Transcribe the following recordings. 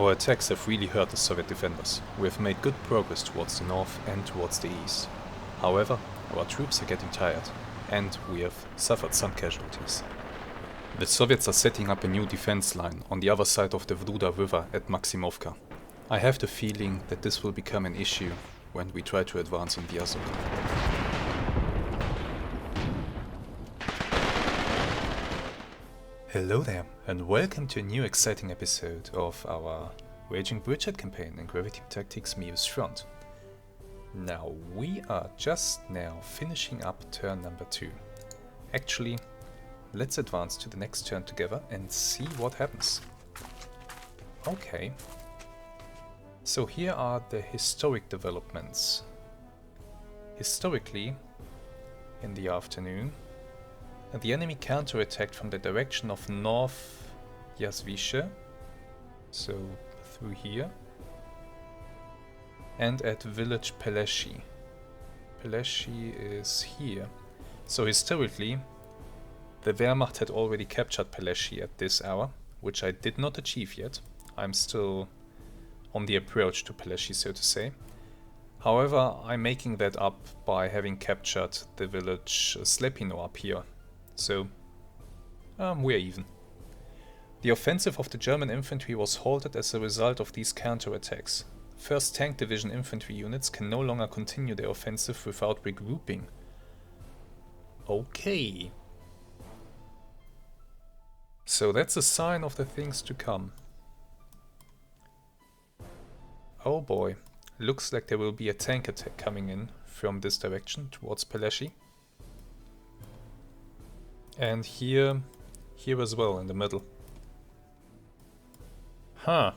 Our attacks have really hurt the Soviet defenders. We have made good progress towards the north and towards the east. However, our troops are getting tired, and we have suffered some casualties. The Soviets are setting up a new defense line on the other side of the Vruda river at Maximovka. I have the feeling that this will become an issue when we try to advance in Vyazov. Hello there, and welcome to a new exciting episode of our Raging Bridgehead campaign in Graviteam Tactics Mius-Front. Now, we are just now finishing up turn number 2. Actually, let's advance to the next turn together and see what happens. Okay. So here are the historic developments. Historically, in the afternoon, the enemy counterattacked from the direction of North Yazvishe, so through here, and at village Peleshi. Peleshi is here. So historically, the Wehrmacht had already captured Peleshi at this hour, which I did not achieve yet. I'm still on the approach to Peleshi, so to say. However, I'm making that up by having captured the village Slapino up here. So, we're even. The offensive of the German infantry was halted as a result of these counterattacks. 1st Tank Division infantry units can no longer continue their offensive without regrouping. Okay. So that's a sign of the things to come. Oh boy, looks like there will be a tank attack coming in from this direction towards Peleshi. And here as well, in the middle. Huh.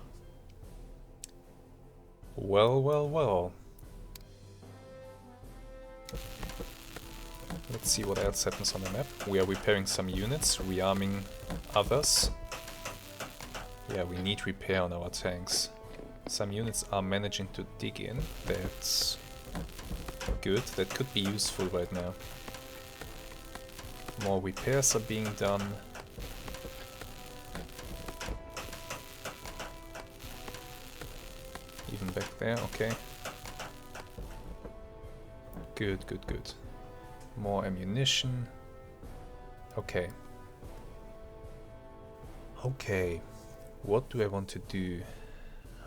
Well. Let's see what else happens on the map. We are repairing some units, rearming others. Yeah, we need repair on our tanks. Some units are managing to dig in. That's good. That could be useful right now. More repairs are being done. Even back there, okay. Good. More ammunition. Okay. Okay. What do I want to do?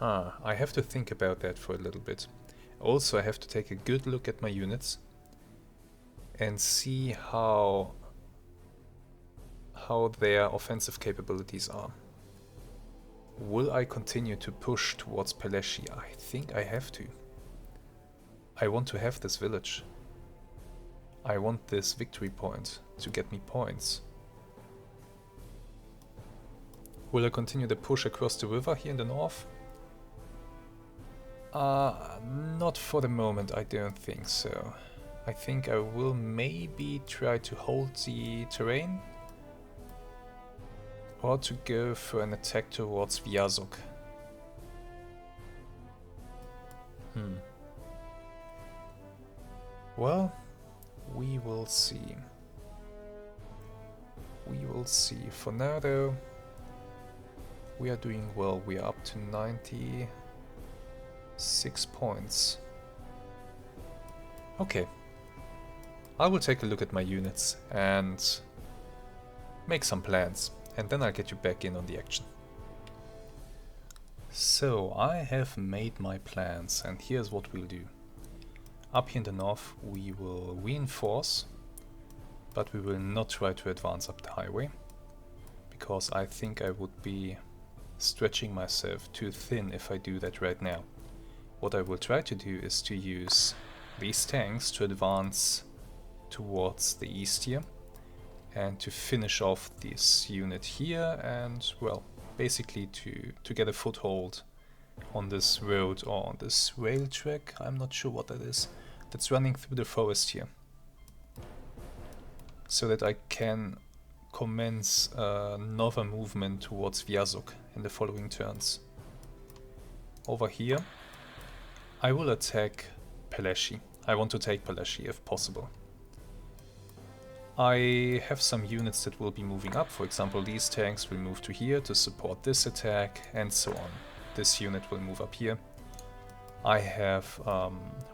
I have to think about that for a little bit. Also, I have to take a good look at my units and see how their offensive capabilities are. Will I continue to push towards Peleshi? I think I have to. I want to have this village. I want this victory point to get me points. Will I continue the push across the river here in the north? Not for the moment, I don't think so. I think I will maybe try to hold the terrain, or to go for an attack towards Vyazov. Well, we will see. We will see. For now though, we are doing well. We are up to 96 points. Okay. I will take a look at my units and make some plans. And then I'll get you back in on the action. So, I have made my plans, and here's what we'll do. Up here in the north, we will reinforce, but we will not try to advance up the highway, because I think I would be stretching myself too thin if I do that right now. What I will try to do is to use these tanks to advance towards the east here, and to finish off this unit here, and well, basically to get a foothold on this road or on this rail track, I'm not sure what that is, that's running through the forest here. So that I can commence another movement towards Vyazov in the following turns. Over here, I will attack Peleshi. I want to take Peleshi if possible. I have some units that will be moving up. For example, these tanks will move to here to support this attack, and so on. This unit will move up here. I have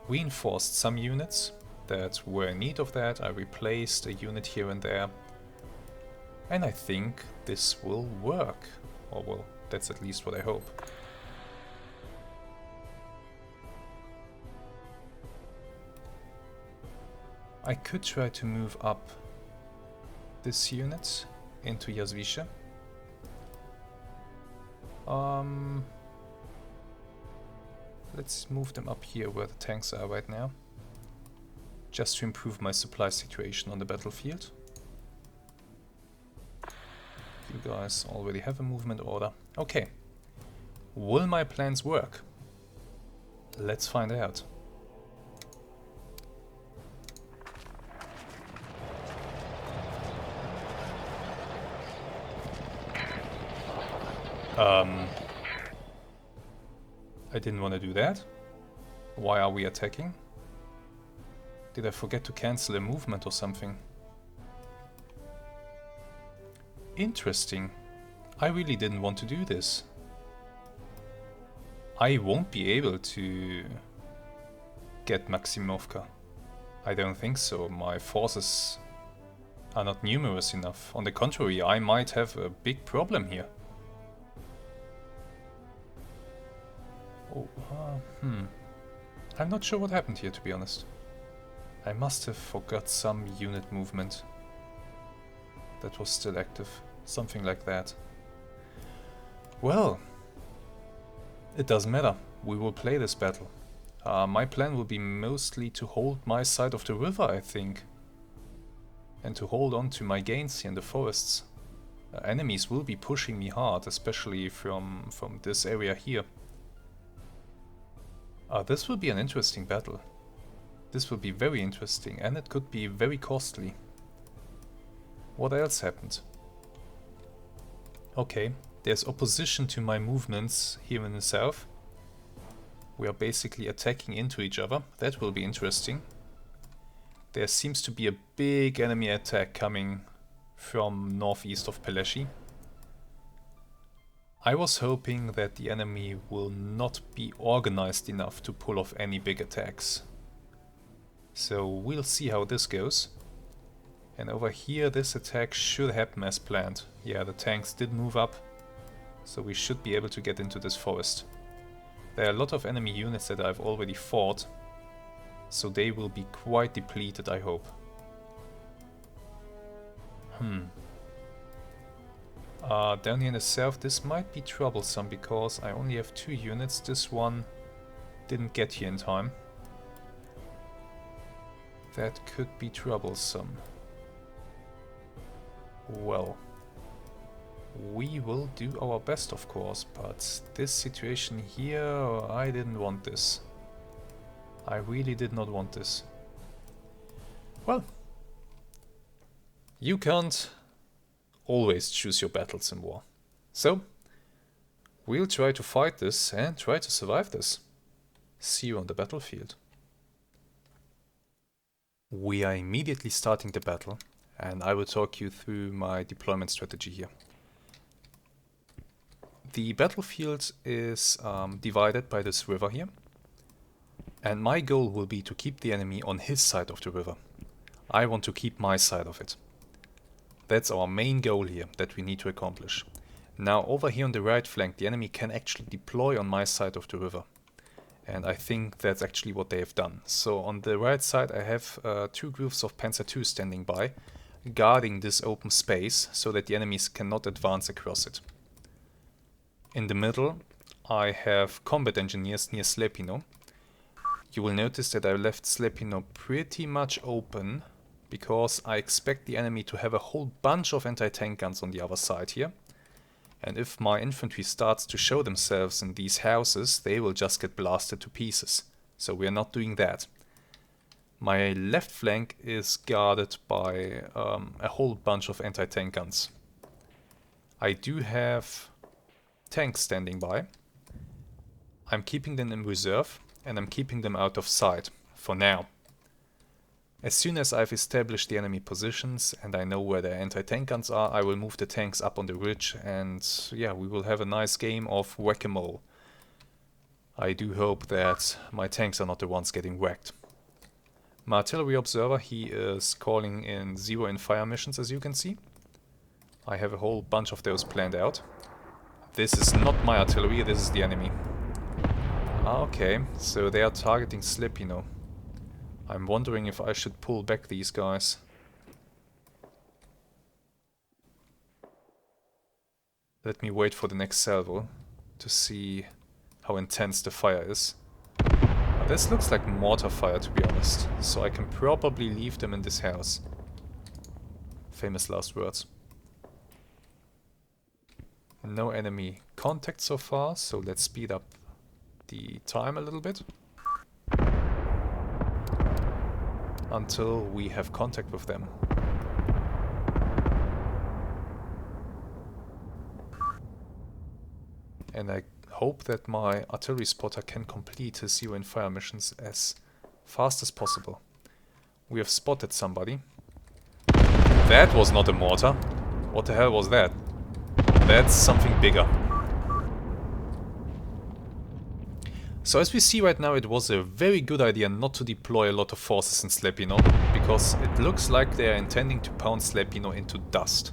reinforced some units that were in need of that. I replaced a unit here and there. And I think this will work. Or well, that's at least what I hope. I could try to move up this unit into Yazvisha. Let's move them up here where the tanks are right now, just to improve my supply situation on the battlefield. You guys already have a movement order. Okay. Will my plans work? Let's find out. I didn't want to do that. Why are we attacking? Did I forget to cancel a movement or something? Interesting. I really didn't want to do this. I won't be able to get Maximovka. I don't think so. My forces are not numerous enough. On the contrary, I might have a big problem here. Oh, I'm not sure what happened here, to be honest. I must have forgot some unit movement that was still active. Something like that. Well, it doesn't matter. We will play this battle. My plan will be mostly to hold my side of the river, I think. And to hold on to my gains here in the forests. Enemies will be pushing me hard, especially from this area here. This will be an interesting battle. This will be very interesting, and it could be very costly. What else happened? Okay, there's opposition to my movements here in the south. We are basically attacking into each other. That will be interesting. There seems to be a big enemy attack coming from northeast of Peleshi. I was hoping that the enemy will not be organized enough to pull off any big attacks. So we'll see how this goes. And over here this attack should happen as planned. Yeah, the tanks did move up, so we should be able to get into this forest. There are a lot of enemy units that I've already fought, so they will be quite depleted, I hope. Down here in the south this might be troublesome because I only have 2 units. This one didn't get here in time. That could be troublesome. Well, we will do our best, of course, but this situation here, I didn't want this. I really did not want this. Well, you can't always choose your battles in war. So, we'll try to fight this and try to survive this. See you on the battlefield. We are immediately starting the battle, and I will talk you through my deployment strategy here. The battlefield is divided by this river here, and my goal will be to keep the enemy on his side of the river. I want to keep my side of it. That's our main goal here that we need to accomplish. Now over here on the right flank the enemy can actually deploy on my side of the river. And I think that's actually what they have done. So on the right side I have 2 groups of Panzer II standing by, guarding this open space so that the enemies cannot advance across it. In the middle I have combat engineers near Slapino. You will notice that I left Slapino pretty much open, because I expect the enemy to have a whole bunch of anti-tank guns on the other side here. And if my infantry starts to show themselves in these houses, they will just get blasted to pieces. So we are not doing that. My left flank is guarded by a whole bunch of anti-tank guns. I do have tanks standing by. I'm keeping them in reserve, and I'm keeping them out of sight, for now. As soon as I've established the enemy positions and I know where their anti-tank guns are, I will move the tanks up on the ridge and yeah, we will have a nice game of whack-a-mole. I do hope that my tanks are not the ones getting whacked. My artillery observer, he is calling in zero in fire missions, as you can see. I have a whole bunch of those planned out. This is not my artillery, this is the enemy. Okay, so they are targeting Slapino. I'm wondering if I should pull back these guys. Let me wait for the next salvo to see how intense the fire is. This looks like mortar fire, to be honest, so I can probably leave them in this house. Famous last words. No enemy contact so far, so let's speed up the time a little bit. Until we have contact with them. And I hope that my artillery spotter can complete his zero in fire missions as fast as possible. We have spotted somebody. That was not a mortar. What the hell was that? That's something bigger. So as we see right now, it was a very good idea not to deploy a lot of forces in Slapino, because it looks like they are intending to pound Slapino into dust.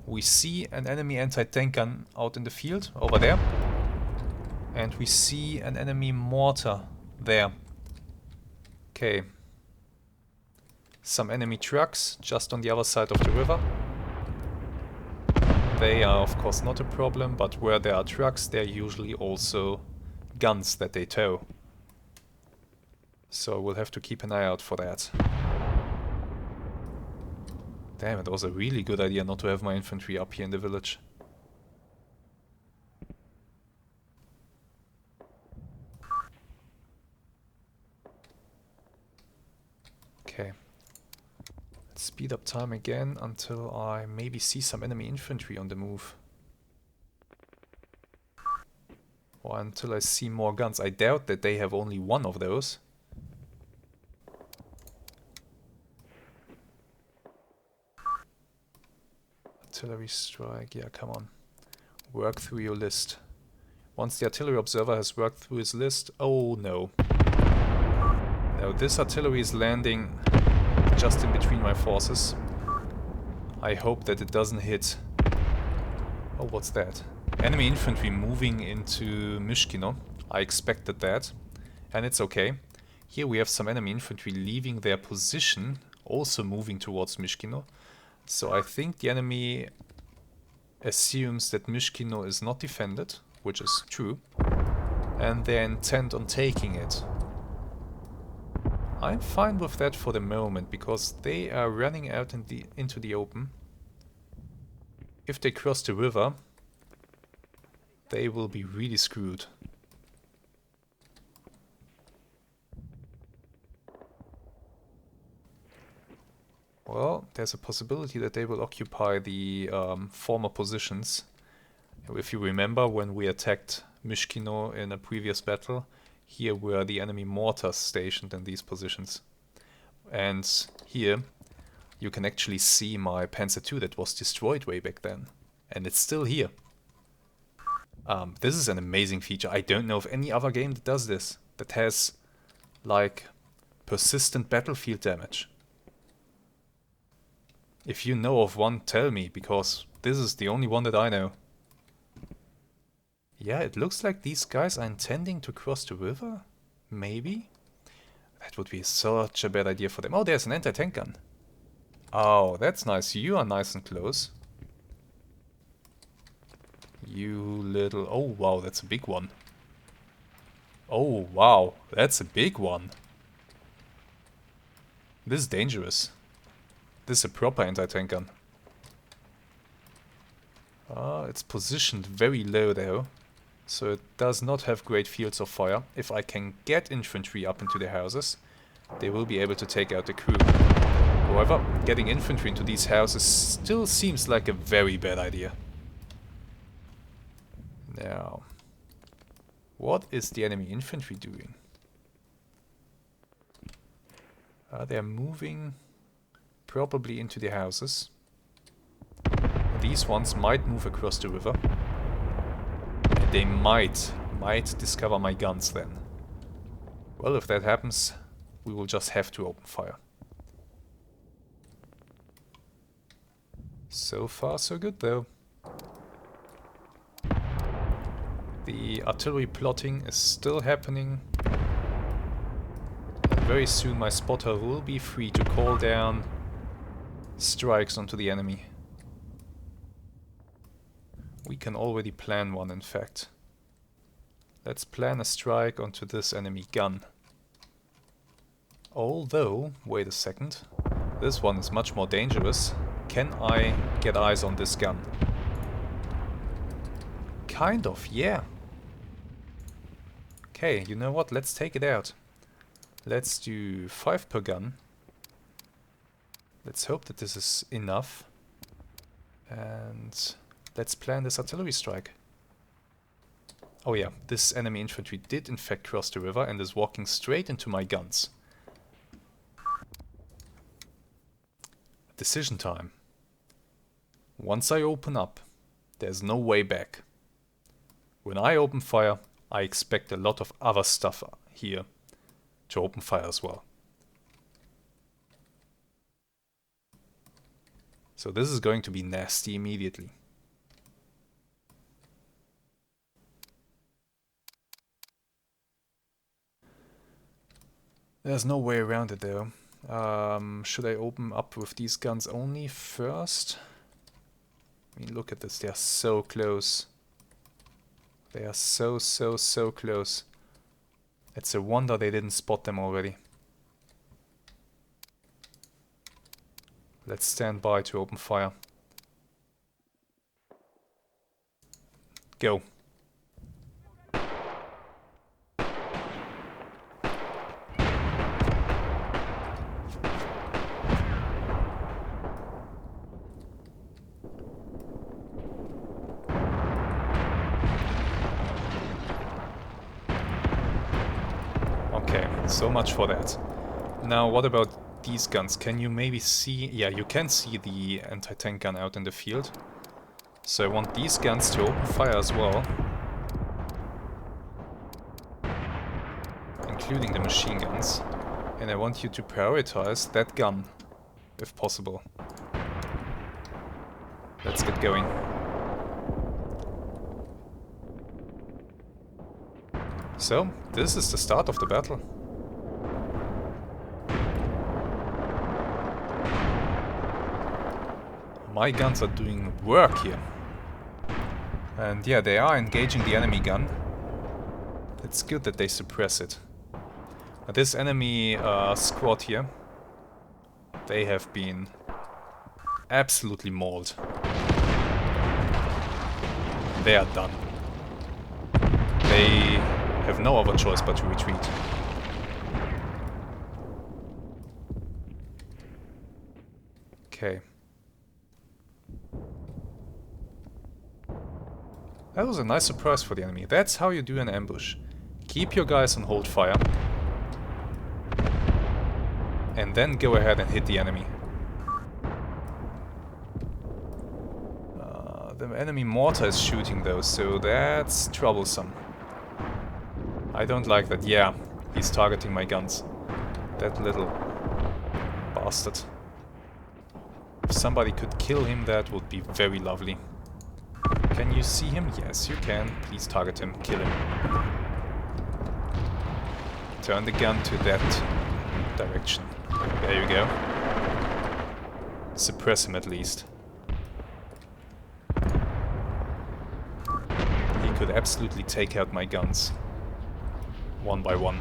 We see an enemy anti-tank gun out in the field, over there. And we see an enemy mortar there. Okay. Some enemy trucks just on the other side of the river. They are of course not a problem, but where there are trucks, there are usually also guns that they tow. So we'll have to keep an eye out for that. Damn, it was a really good idea not to have my infantry up here in the village. Okay. Let's speed up time again until I maybe see some enemy infantry on the move. Or until I see more guns. I doubt that they have only one of those. Artillery strike, yeah, come on. Work through your list. Once the artillery observer has worked through his list... Oh no. No, this artillery is landing just in between my forces. I hope that it doesn't hit... Oh, what's that? Enemy infantry moving into Myshkino. I expected that. And it's okay. Here we have some enemy infantry leaving their position, also moving towards Myshkino. So I think the enemy assumes that Myshkino is not defended, which is true, and they're intent on taking it. I'm fine with that for the moment, because they are running out into the open. If they cross the river, they will be really screwed. Well, there's a possibility that they will occupy the former positions. If you remember, when we attacked Myshkino in a previous battle, here were the enemy mortars stationed in these positions. And here you can actually see my Panzer II that was destroyed way back then. And it's still here. This is an amazing feature. I don't know of any other game that does this. That has, like, persistent battlefield damage. If you know of one, tell me, because this is the only one that I know. Yeah, it looks like these guys are intending to cross the river? Maybe? That would be such a bad idea for them. Oh, there's an anti-tank gun. Oh, that's nice. You are nice and close. You little... Oh, wow, that's a big one. Oh, wow, that's a big one. This is dangerous. This is a proper anti-tank gun. It's positioned very low though, so it does not have great fields of fire. If I can get infantry up into the houses, they will be able to take out the crew. However, getting infantry into these houses still seems like a very bad idea. Now, what is the enemy infantry doing? They're moving... probably into the houses. These ones might move across the river. And they might might discover my guns then. Well, if that happens, we will just have to open fire. So far, so good though. The artillery plotting is still happening. And very soon my spotter will be free to call down strikes onto the enemy. We can already plan one, in fact. Let's plan a strike onto this enemy gun. Although, wait a second, this one is much more dangerous. Can I get eyes on this gun? Kind of, yeah. Okay, you know what? Let's take it out. Let's do 5 per gun. Let's hope that this is enough. And let's plan this artillery strike. Oh yeah, this enemy infantry did in fact cross the river and is walking straight into my guns. Decision time. Once I open up, there's no way back. When I open fire, I expect a lot of other stuff here to open fire as well. So this is going to be nasty immediately. There's no way around it though. Should I open up with these guns only first? I mean, look at this, they are so close. They are so close. It's a wonder they didn't spot them already. Let's stand by to open fire. Go. So much for that. Now, what about these guns? Can you maybe see... Yeah, you can see the anti-tank gun out in the field. So I want these guns to open fire as well. Including the machine guns. And I want you to prioritize that gun, if possible. Let's get going. So, this is the start of the battle. My guns are doing work here. And yeah, they are engaging the enemy gun. It's good that they suppress it. Now, this enemy squad here, they have been absolutely mauled. They are done. They have no other choice but to retreat. Okay. That was a nice surprise for the enemy. That's how you do an ambush. Keep your guys on hold fire. And then go ahead and hit the enemy. The enemy mortar is shooting though, so that's troublesome. I don't like that. Yeah, he's targeting my guns. That little bastard. If somebody could kill him, that would be very lovely. Can you see him? Yes, you can. Please target him. Kill him. Turn the gun to that direction. There you go. Suppress him at least. He could absolutely take out my guns. One by one.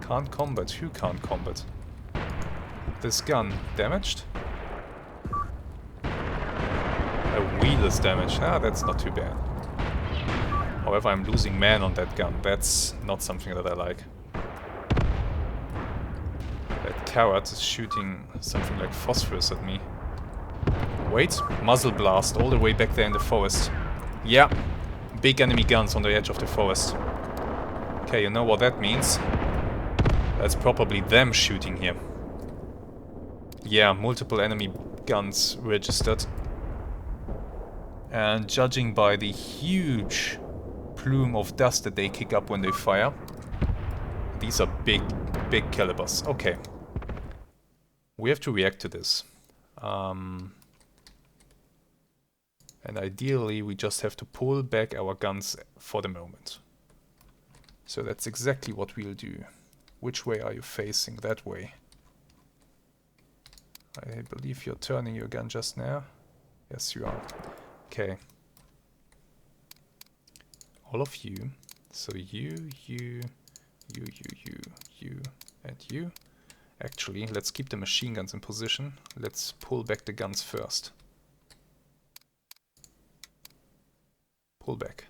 Can't combat. Who can't combat? This gun damaged? A wheel is damaged. Ah, that's not too bad. However, I'm losing men on that gun. That's not something that I like. That coward is shooting something like phosphorus at me. Wait, muzzle blast all the way back there in the forest. Yeah, big enemy guns on the edge of the forest. Okay, you know what that means? That's probably them shooting here. Yeah, multiple enemy guns registered. And judging by the huge plume of dust that they kick up when they fire, these are big calibers. Okay. We have to react to this. And ideally we just have to pull back our guns for the moment. So that's exactly what we'll do. Which way are you facing? That way. I believe you're turning your gun just now. Yes, you are. Okay. All of you. So you, and you. Actually, let's keep the machine guns in position. Let's pull back the guns first. Pull back.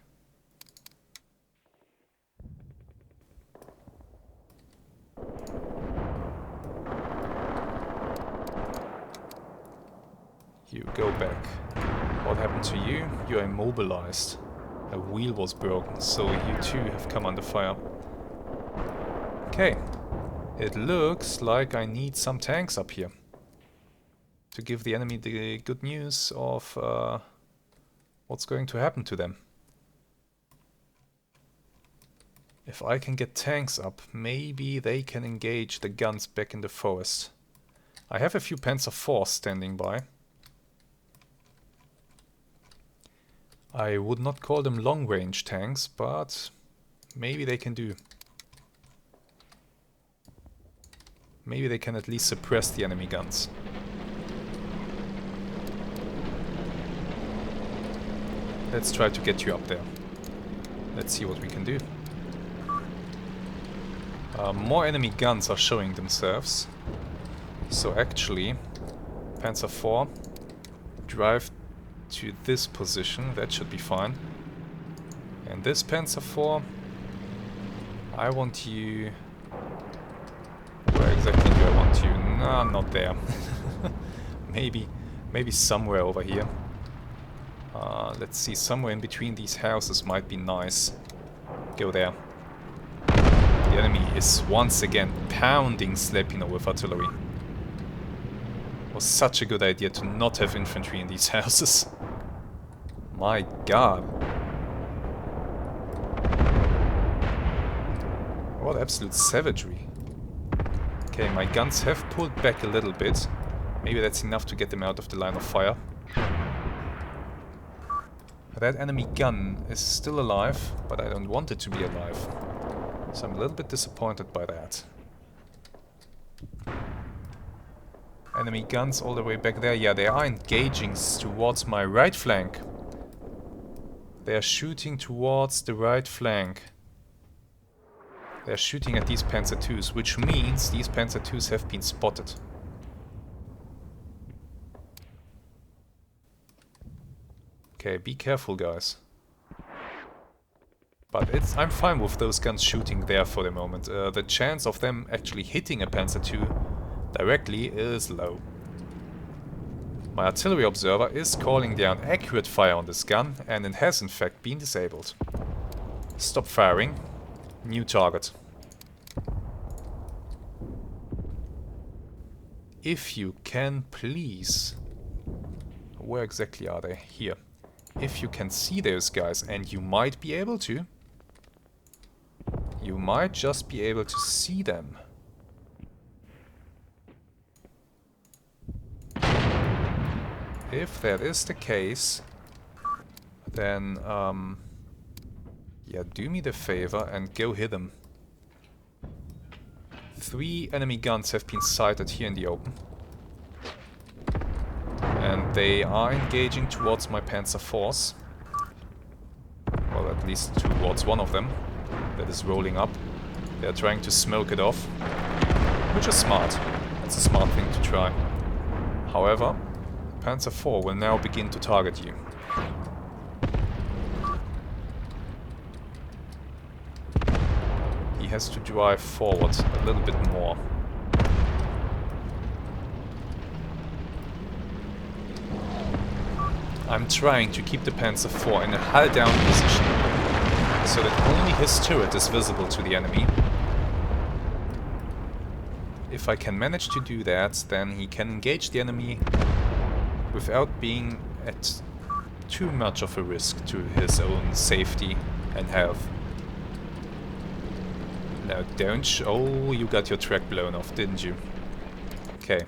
You go back. What happened to you? You are immobilized. A wheel was broken, so you too have come under fire. Okay. It looks like I need some tanks up here. To give the enemy the good news of what's going to happen to them. If I can get tanks up, maybe they can engage the guns back in the forest. I have a few Panzer IVs standing by. I would not call them long-range tanks, but maybe they can do. Maybe they can at least suppress the enemy guns. Let's try to get you up there. Let's see what we can do. More enemy guns are showing themselves. So actually, Panzer IV, drive to this position, that should be fine. And this Panzer IV, I want you... Where exactly do I want you? No, not there. maybe somewhere over here. Let's see, somewhere in between these houses might be nice. Go there. The enemy is once again pounding Slapino with artillery. It was such a good idea to not have infantry in these houses. My god. What absolute savagery. Okay, my guns have pulled back a little bit. Maybe that's enough to get them out of the line of fire. That enemy gun is still alive, but I don't want it to be alive. So I'm a little bit disappointed by that. Enemy guns all the way back there. Yeah, they are engaging towards my right flank. They are shooting towards the right flank. They are shooting at these Panzer IIs, which means these Panzer IIs have been spotted. Okay, be careful, guys. But I'm fine with those guns shooting there for the moment. The chance of them actually hitting a Panzer II directly is low. My artillery observer is calling down accurate fire on this gun, and it has in fact been disabled. Stop firing. New target. If you can, please... Where exactly are they? Here. If you can see those guys, and you might be able to... You might just be able to see them. If that is the case, then, yeah, do me the favor and go hit them. 3 enemy guns have been sighted here in the open. And they are engaging towards my Panzer IVs. Well, at least towards one of them. That is rolling up. They are trying to smoke it off. Which is smart. It's a smart thing to try. However, Panzer IV will now begin to target you. He has to drive forward a little bit more. I'm trying to keep the Panzer IV in a hull-down position, so that only his turret is visible to the enemy. If I can manage to do that, then he can engage the enemy without being at too much of a risk to his own safety and health. No, don't oh, you got your track blown off, didn't you? Okay.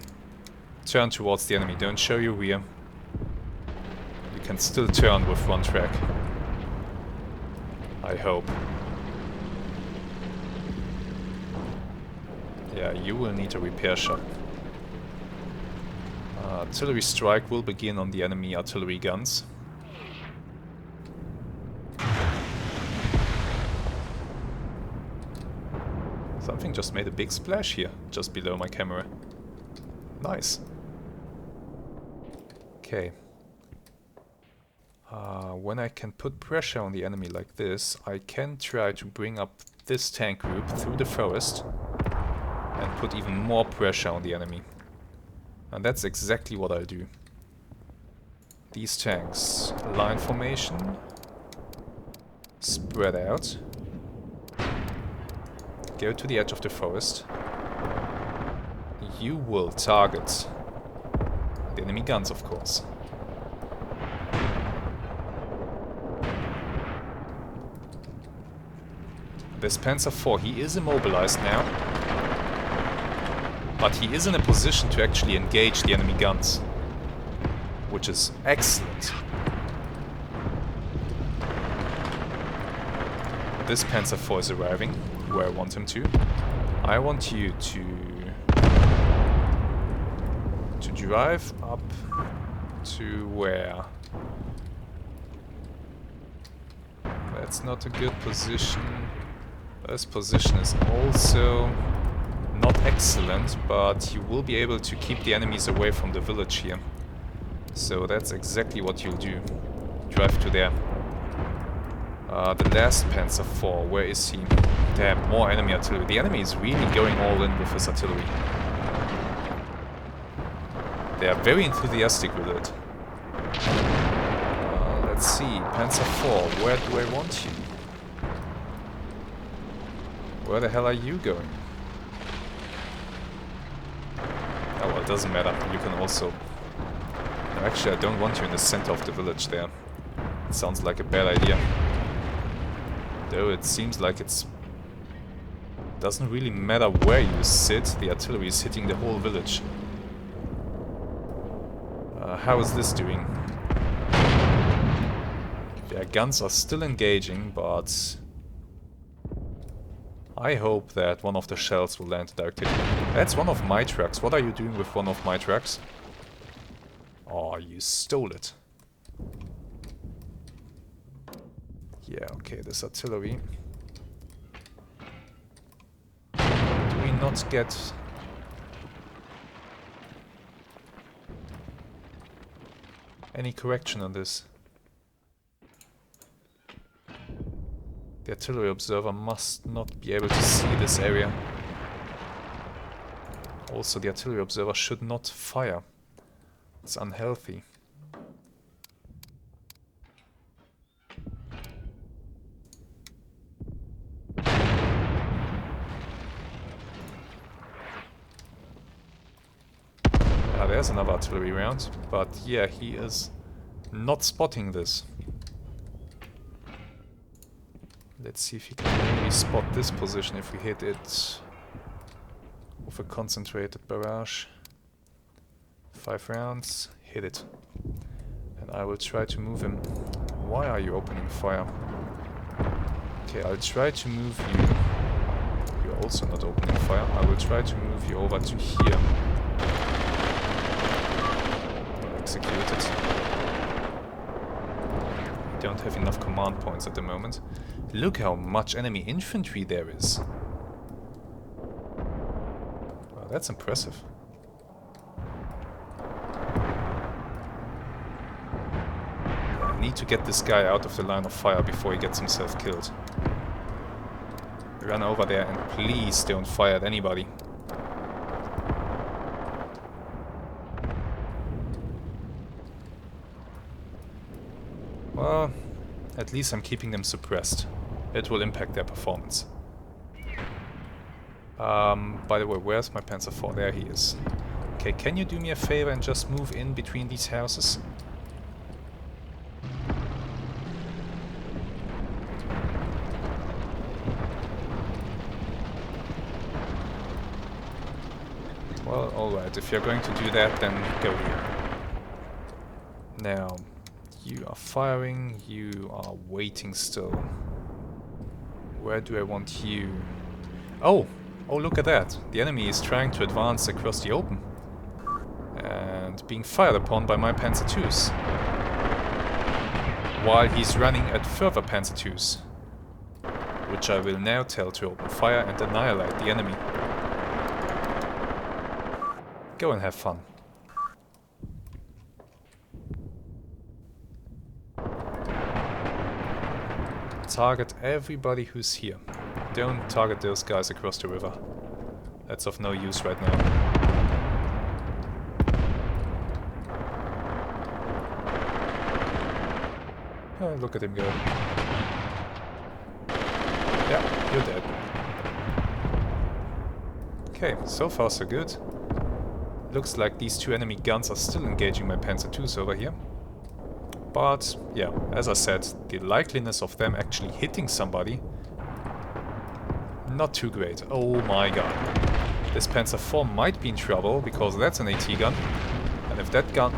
Turn towards the enemy, don't show your rear. You can still turn with one track. I hope. Yeah, you will need a repair shop. Artillery strike will begin on the enemy artillery guns. Something just made a big splash here, just below my camera. Nice. Okay. When I can put pressure on the enemy like this, I can try to bring up this tank group through the forest and put even more pressure on the enemy. And that's exactly what I'll do. These tanks, line formation, spread out, go to the edge of the forest. You will target the enemy guns, of course. This Panzer IV, he is immobilized now. But he is in a position to actually engage the enemy guns. Which is excellent. This Panzer IV is arriving where I want him to. I want you to drive up to where? That's not a good position. This position is also not excellent, but you will be able to keep the enemies away from the village here. So that's exactly what you'll do. Drive to there. The last Panzer IV, where is he? Damn, more enemy artillery. The enemy is really going all in with his artillery. They are very enthusiastic with it. Let's see, Panzer IV, where do I want you? Where the hell are you going? Oh well, it doesn't matter. You can also... No, actually, I don't want you in the center of the village there. It sounds like a bad idea. Though it seems like it's... doesn't really matter where you sit, the artillery is hitting the whole village. How is this doing? Their guns are still engaging, but... I hope that one of the shells will land directly. That's one of my trucks. What are you doing with one of my trucks? Oh, you stole it. Yeah, okay, this artillery. Do we not get... any correction on this? The artillery observer must not be able to see this area. Also, the artillery observer should not fire. It's unhealthy. There's another artillery round, but yeah, he is not spotting this. Let's see if he can maybe spot this position if we hit it with a concentrated barrage. 5 rounds, hit it. And I will try to move him. Why are you opening fire? Okay, I'll try to move you. You're also not opening fire. I will try to move you over to here. Executed. We don't have enough command points at the moment. Look how much enemy infantry there is. Wow, that's impressive. I need to get this guy out of the line of fire before he gets himself killed. Run over there and please don't fire at anybody. Well, at least I'm keeping them suppressed. It will impact their performance. By the way, where's my Panzer IV? There he is. Okay, can you do me a favor and just move in between these houses? Well, alright, if you're going to do that, then go here. Now, you are firing, you are waiting still. Where do I want you? Oh! Oh, look at that! The enemy is trying to advance across the open. And being fired upon by my Panzer IIs. While he's running at further Panzer IIs. Which I will now tell to open fire and annihilate the enemy. Go and have fun. Target everybody who's here. Don't target those guys across the river. That's of no use right now. Oh, look at him go. Yeah, you're dead. Okay, so far so good. Looks like these two enemy guns are still engaging my Panzer IIs over here. But, yeah, as I said, the likeliness of them actually hitting somebody, not too great. Oh my god. This Panzer IV might be in trouble, because that's an AT gun. And if that gun...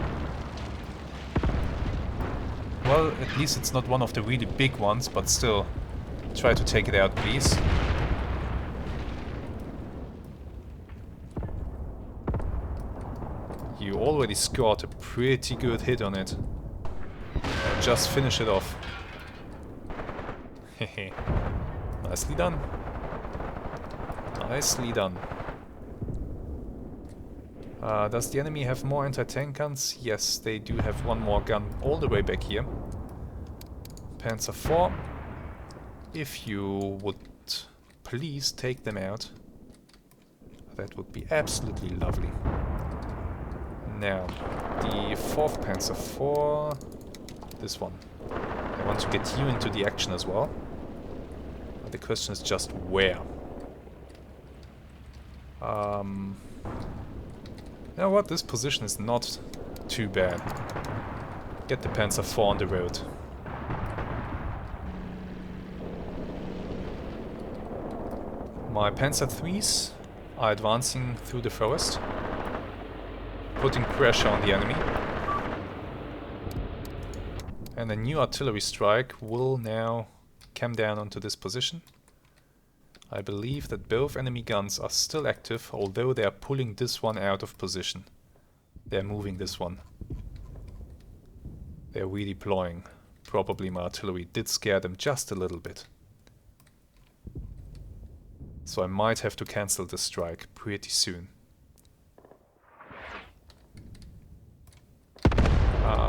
Well, at least it's not one of the really big ones, but still, try to take it out, please. You already scored a pretty good hit on it. Just finish it off. Hehe. Nicely done. Nicely done. Does the enemy have more anti-tank guns? Yes, they do have one more gun all the way back here. Panzer IV. If you would please take them out, that would be absolutely lovely. Now, the 4th Panzer IV, this one. I want to get you into the action as well. But the question is just where. You know what, this position is not too bad. Get the Panzer IV on the road. My Panzer IIIs are advancing through the forest, putting pressure on the enemy. And a new artillery strike will now come down onto this position. I believe that both enemy guns are still active, although they are pulling this one out of position. They're moving this one. They're redeploying. Probably my artillery did scare them just a little bit. So I might have to cancel this strike pretty soon.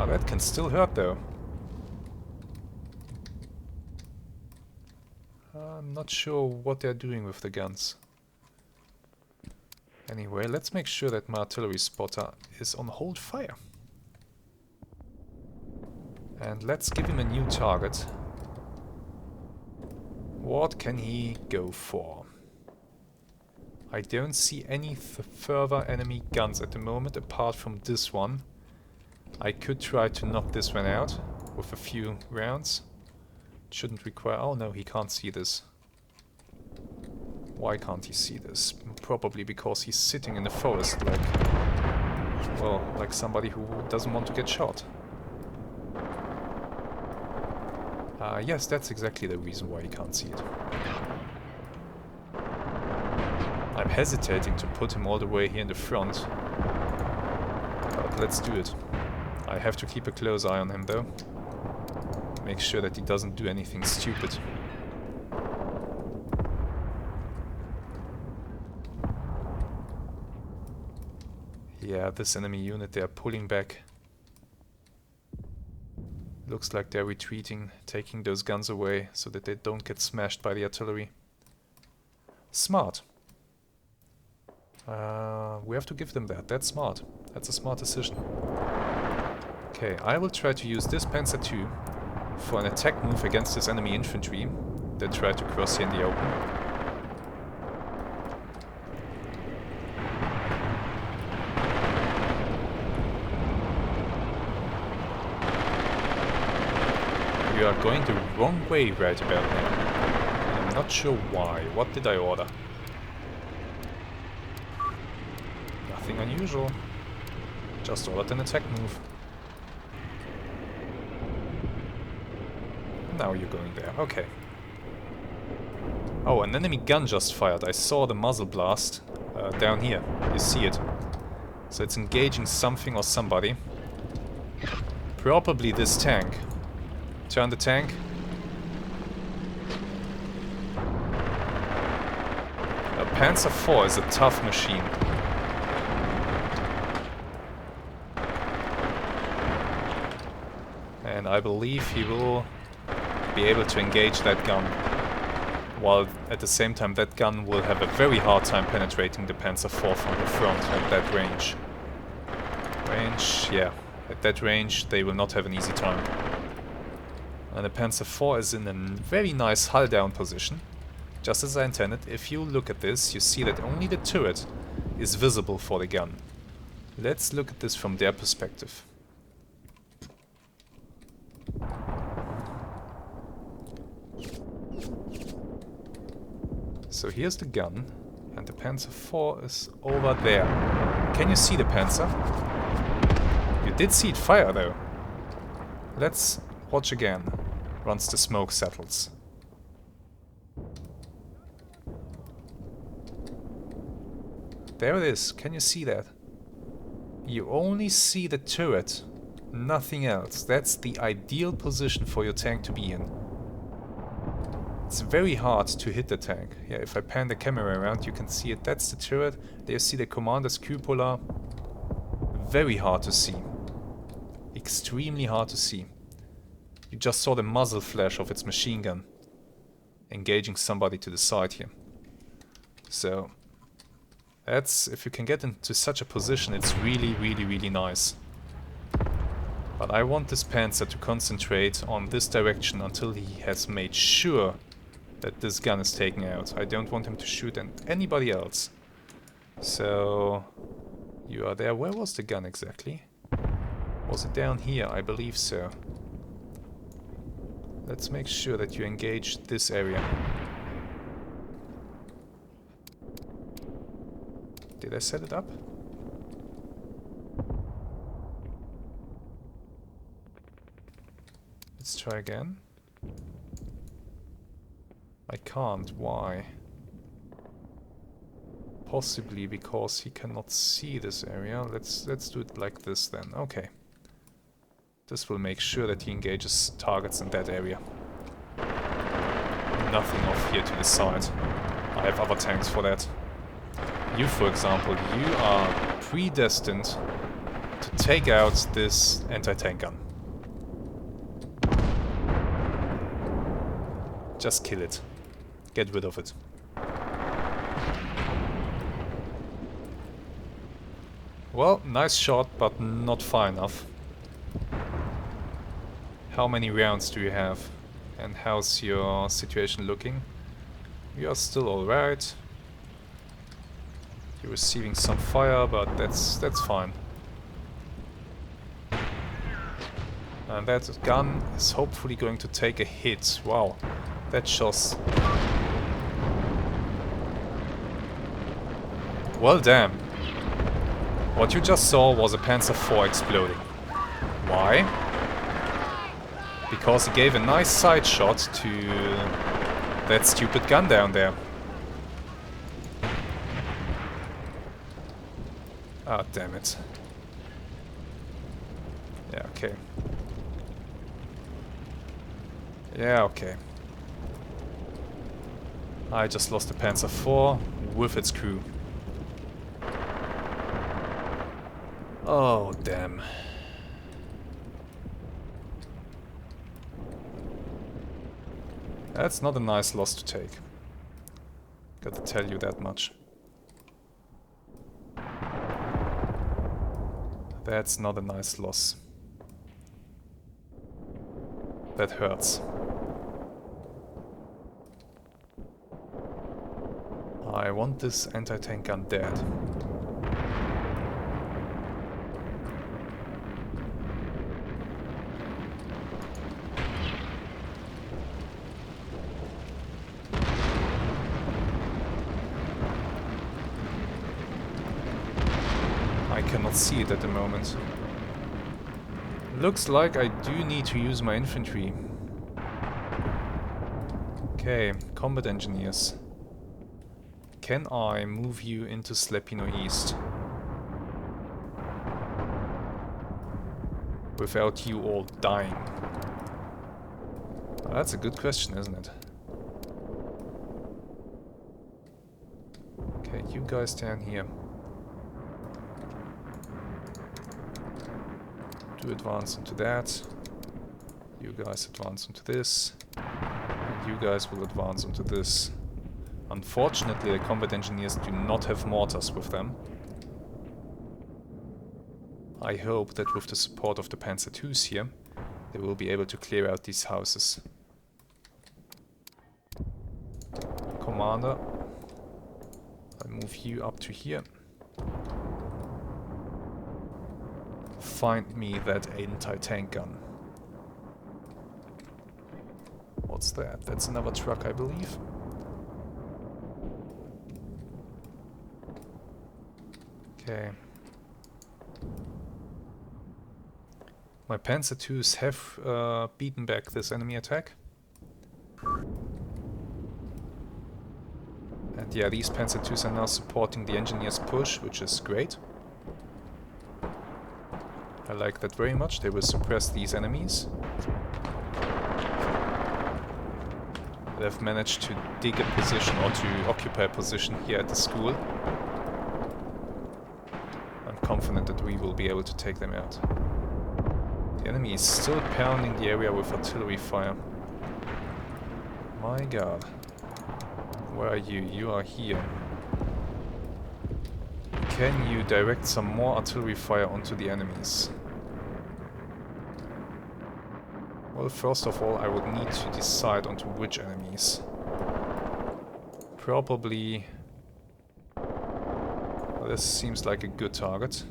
That can still hurt though. I'm not sure what they're doing with the guns. Anyway, let's make sure that my artillery spotter is on hold fire. And let's give him a new target. What can he go for? I don't see any further enemy guns at the moment apart from this one. I could try to knock this one out with a few rounds. It shouldn't require... Oh no, he can't see this. Why can't he see this? Probably because he's sitting in the forest like... Well, like somebody who doesn't want to get shot. Yes, that's exactly the reason why he can't see it. I'm hesitating to put him all the way here in the front. But let's do it. I have to keep a close eye on him though. Make sure that he doesn't do anything stupid. Yeah, this enemy unit, they are pulling back. Looks like they're retreating, taking those guns away so that they don't get smashed by the artillery. Smart. We have to give them that. That's smart. That's a smart decision. Okay, I will try to use this Panzer II for an attack move against this enemy infantry that try to cross here in the open. We are going the wrong way right about now. I'm not sure why. What did I order? Nothing unusual. Just ordered an attack move. Now you're going there. Okay. Oh, an enemy gun just fired. I saw the muzzle blast down here. You see it. So it's engaging something or somebody. Probably this tank. Turn the tank. A Panzer IV is a tough machine. And I believe he will be able to engage that gun. While at the same time that gun will have a very hard time penetrating the Panzer IV from the front at that range. Yeah. At that range they will not have an easy time. And the Panzer IV is in a very nice hull down position. Just as I intended. If you look at this, you see that only the turret is visible for the gun. Let's look at this from their perspective. So here's the gun, and the Panzer IV is over there. Can you see the Panzer? You did see it fire though. Let's watch again, once the smoke settles. There it is, can you see that? You only see the turret, nothing else. That's the ideal position for your tank to be in. It's very hard to hit the tank. Yeah, if I pan the camera around, you can see it. That's the turret. There you see the commander's cupola. Very hard to see. Extremely hard to see. You just saw the muzzle flash of its machine gun engaging somebody to the side here. So that's, if you can get into such a position, it's really, really, really nice. But I want this Panzer to concentrate on this direction until he has made sure that this gun is taken out. I don't want him to shoot at anybody else. So you are there. Where was the gun exactly? Was it down here? I believe so. Let's make sure that you engage this area. Did I set it up? Let's try again. I can't. Why? Possibly because he cannot see this area. Let's do it like this then. Okay. This will make sure that he engages targets in that area. Nothing off here to the side. I have other tanks for that. You, for example, you are predestined to take out this anti-tank gun. Just kill it. Get rid of it. Well, nice shot, but not far enough. How many rounds do you have? And how's your situation looking? You are still alright. You're receiving some fire, but that's fine. And that gun is hopefully going to take a hit. Wow, that shows. Well, damn. What you just saw was a Panzer IV exploding. Why? Because he gave a nice side shot to that stupid gun down there. Ah, damn it. Yeah, okay. Yeah, okay. I just lost the Panzer IV with its crew. Oh, damn. That's not a nice loss to take. Gotta tell you that much. That's not a nice loss. That hurts. I want this anti-tank gun dead. cannot see it at the moment. Looks like I do need to use my infantry. Okay, combat engineers. Can I move you into Slapino East? Without you all dying? Well, that's a good question, isn't it? Okay, you guys down here. Do advance into that. You guys advance into this. And you guys will advance into this. Unfortunately, the combat engineers do not have mortars with them. I hope that with the support of the Panzer IIs here, they will be able to clear out these houses. Commander, I'll move you up to here. Find me that anti-tank gun. What's that? That's another truck, I believe. Okay. My Panzer IIs have beaten back this enemy attack. And yeah, these Panzer IIs are now supporting the engineers' push, which is great. I like that very much. They will suppress these enemies. They've managed to dig a position or to occupy a position here at the school. I'm confident that we will be able to take them out. The enemy is still pounding the area with artillery fire. My god. Where are you? You are here. Can you direct some more artillery fire onto the enemies? Well, first of all, I would need to decide onto which enemies. Probably... Well, this seems like a good target.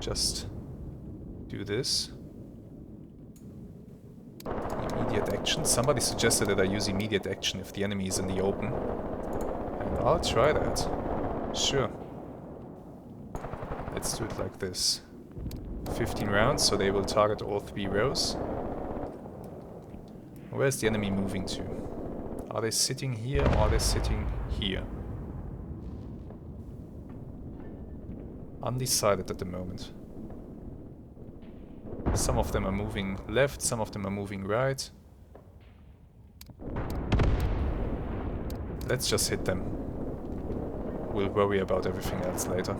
Just do this. Immediate action. Somebody suggested that I use immediate action if the enemy is in the open. And I'll try that. Sure. Let's do it like this. 15 rounds, so they will target all 3 rows. Where's the enemy moving to? Are they sitting here or are they sitting here? Undecided at the moment. Some of them are moving left, some of them are moving right. Let's just hit them. We'll worry about everything else later.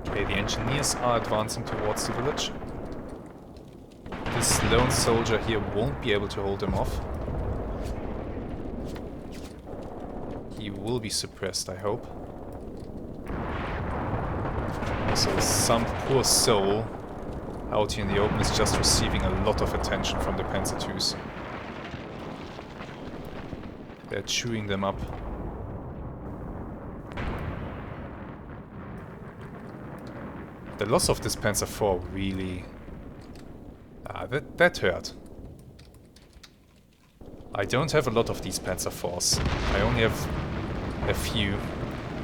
Okay, the engineers are advancing towards the village. This lone soldier here won't be able to hold them off. He will be suppressed, I hope. Also, some poor soul out here in the open is just receiving a lot of attention from the Panzer IIs. They're chewing them up. The loss of this Panzer IV really... that hurt. I don't have a lot of these Panzer IVs. I only have a few.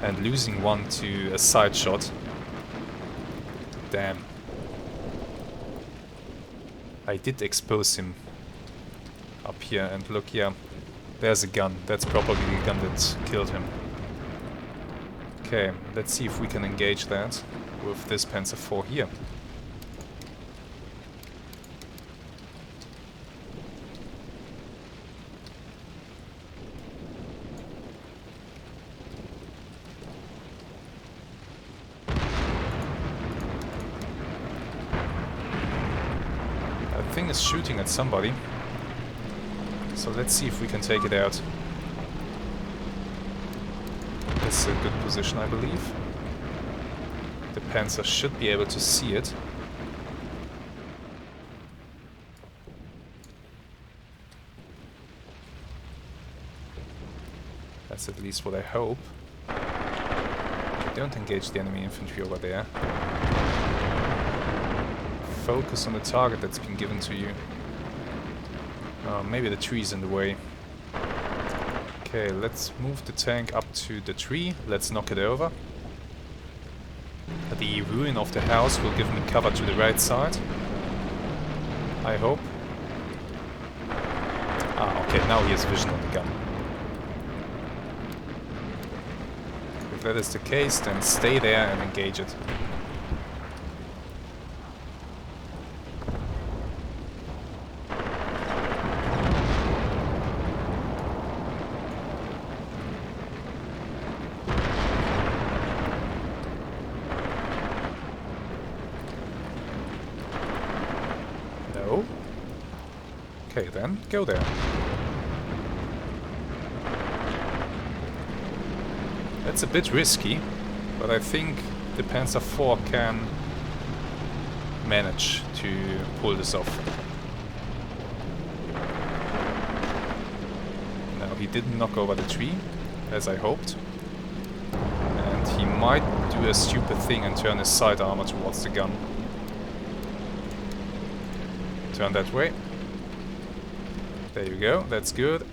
And losing one to a side shot... Damn. I did expose him up here, and look, yeah, there's a gun. That's probably the gun that killed him. Okay, let's see if we can engage that with this Panzer IV here. Thing is shooting at somebody, so let's see if we can take it out. That's a good position, I believe. The Panzer should be able to see it. That's at least what I hope. don't engage the enemy infantry over there. Focus on the target that's been given to you. Maybe the tree's in the way. Okay, let's move the tank up to the tree. Let's knock it over. The ruin of the house will give me cover to the right side. I hope. Ah, okay, now he has vision on the gun. If that is the case, then stay there and engage it. No? Okay, then go there. That's a bit risky, but I think the Panzer IV can manage to pull this off. Now, he didn't knock over the tree, as I hoped. And he might do a stupid thing and turn his side armor towards the gun. Turn that way. There you go, that's good.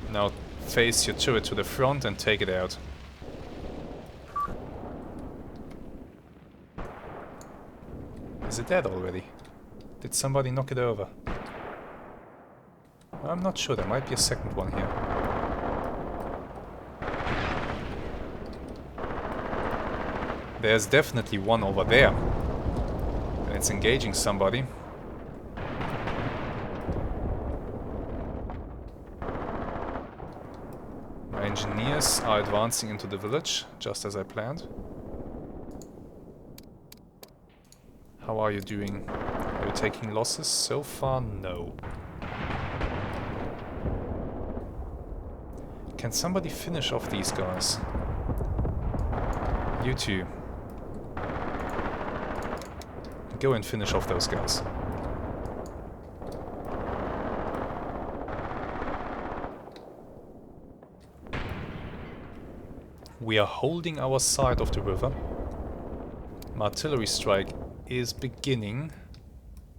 Now face your turret to the front and take it out. Is it dead already? Did somebody knock it over? I'm not sure, there might be a second one here. There's definitely one over there. And it's engaging somebody. My engineers are advancing into the village, just as I planned. How are you doing? Are you taking losses? So far, no. Can somebody finish off these guys? You two. Go and finish off those guys. We are holding our side of the river. My artillery strike is beginning.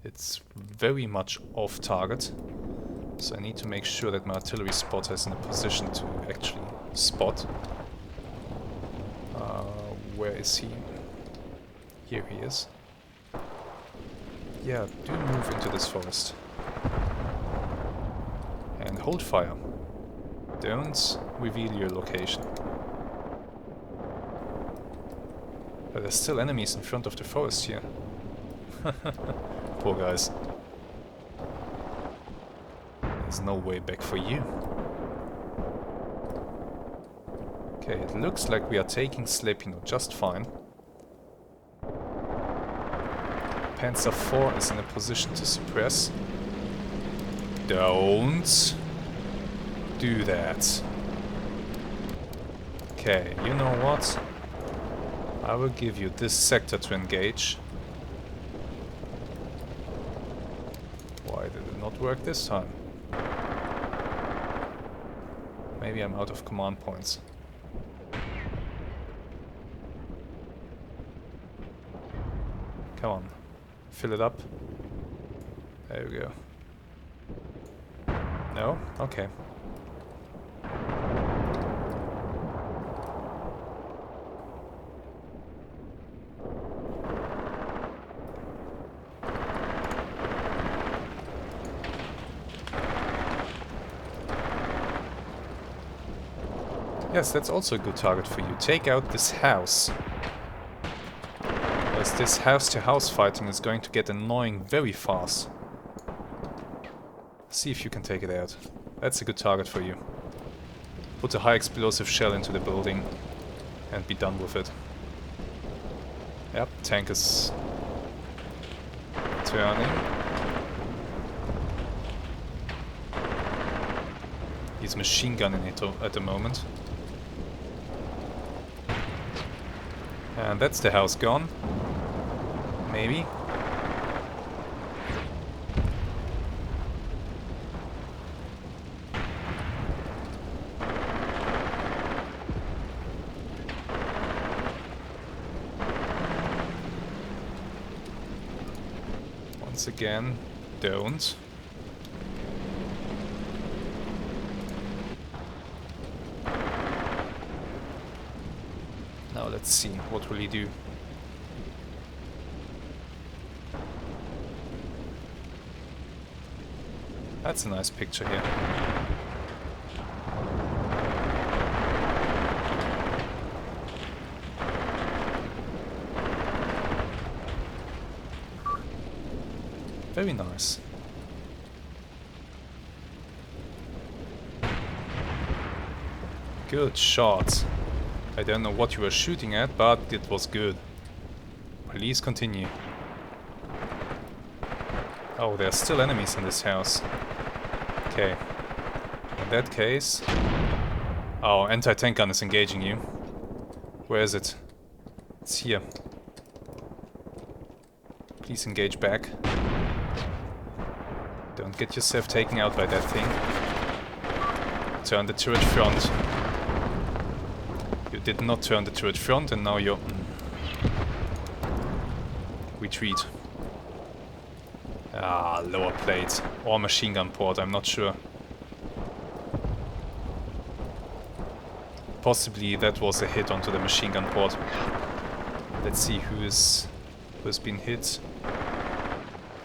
It's very much off target. So I need to make sure that my artillery spotter is in a position to actually spot. Where is he? Here he is. Yeah, do move into this forest. And hold fire. Don't reveal your location. But there's still enemies in front of the forest here. Poor guys. There's no way back for you. Okay, it looks like we are taking Slapino just fine. Panzer IV is in a position to suppress. Don't do that. Okay, you know what? I will give you this sector to engage. Why did it not work this time? Maybe I'm out of command points. Come on, fill it up. There we go. No? Okay. Yes, that's also a good target for you. Take out this house. As this house-to-house fighting is going to get annoying very fast. See if you can take it out. That's a good target for you. Put a high explosive shell into the building and be done with it. Yep, tank is turning. He's machine gunning it at the moment. And that's the house gone. Maybe. Once again, don't. Now let's see, what will he do? That's a nice picture here. Very nice. Good shot. I don't know what you were shooting at, but it was good. Please continue. Oh, there are still enemies in this house. Okay. In that case... Oh, anti-tank gun is engaging you. Where is it? It's here. Please engage back. Don't get yourself taken out by that thing. Turn the turret front. You did not turn the turret front and now you're... Retreat. Ah, lower plate. Or machine gun port, I'm not sure. Possibly that was a hit onto the machine gun port. Let's see who's been hit.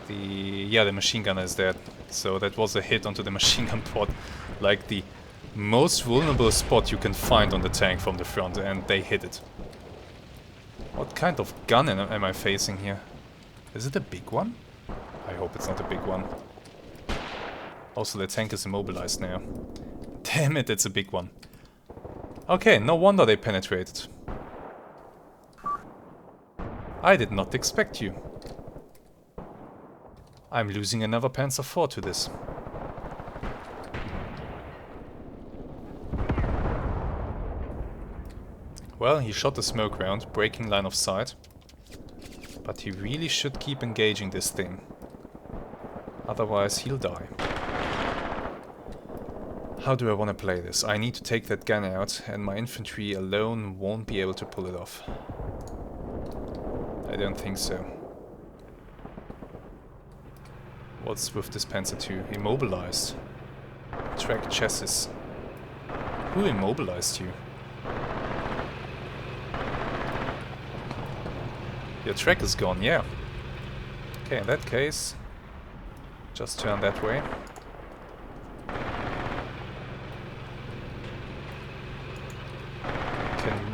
The machine gunner is dead. So that was a hit onto the machine gun port. Like the most vulnerable spot you can find on the tank from the front, and they hit it. What kind of gun am I facing here? Is it a big one? I hope it's not a big one. Also, the tank is immobilized now. Damn it, it's a big one. Okay, no wonder they penetrated. I did not expect you. I'm losing another Panzer IV to this. Well, he shot the smoke round, breaking line of sight. But he really should keep engaging this thing. Otherwise he'll die. How do I want to play this? I need to take that gun out, and my infantry alone won't be able to pull it off. I don't think so. What's with this Panzer II? Immobilized. Track chassis. Who immobilized you? Your track is gone, yeah. Okay, in that case, just turn that way.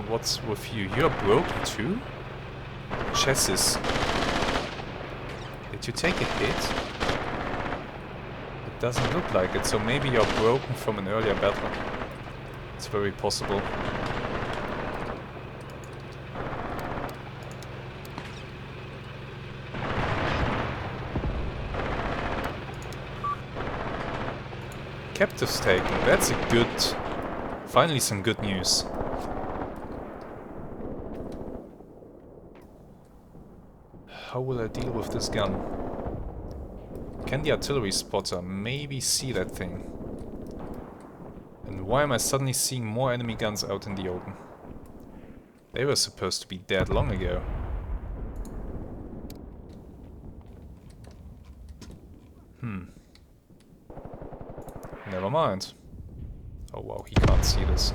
What's with you? You're broken too? Chassis. Did you take a hit? It doesn't look like it, so maybe you're broken from an earlier battle. It's very possible. Captives taken. That's a good... Finally some good news. How will I deal with this gun? Can the artillery spotter maybe see that thing? And why am I suddenly seeing more enemy guns out in the open? They were supposed to be dead long ago. Never mind. Oh wow, he can't see this.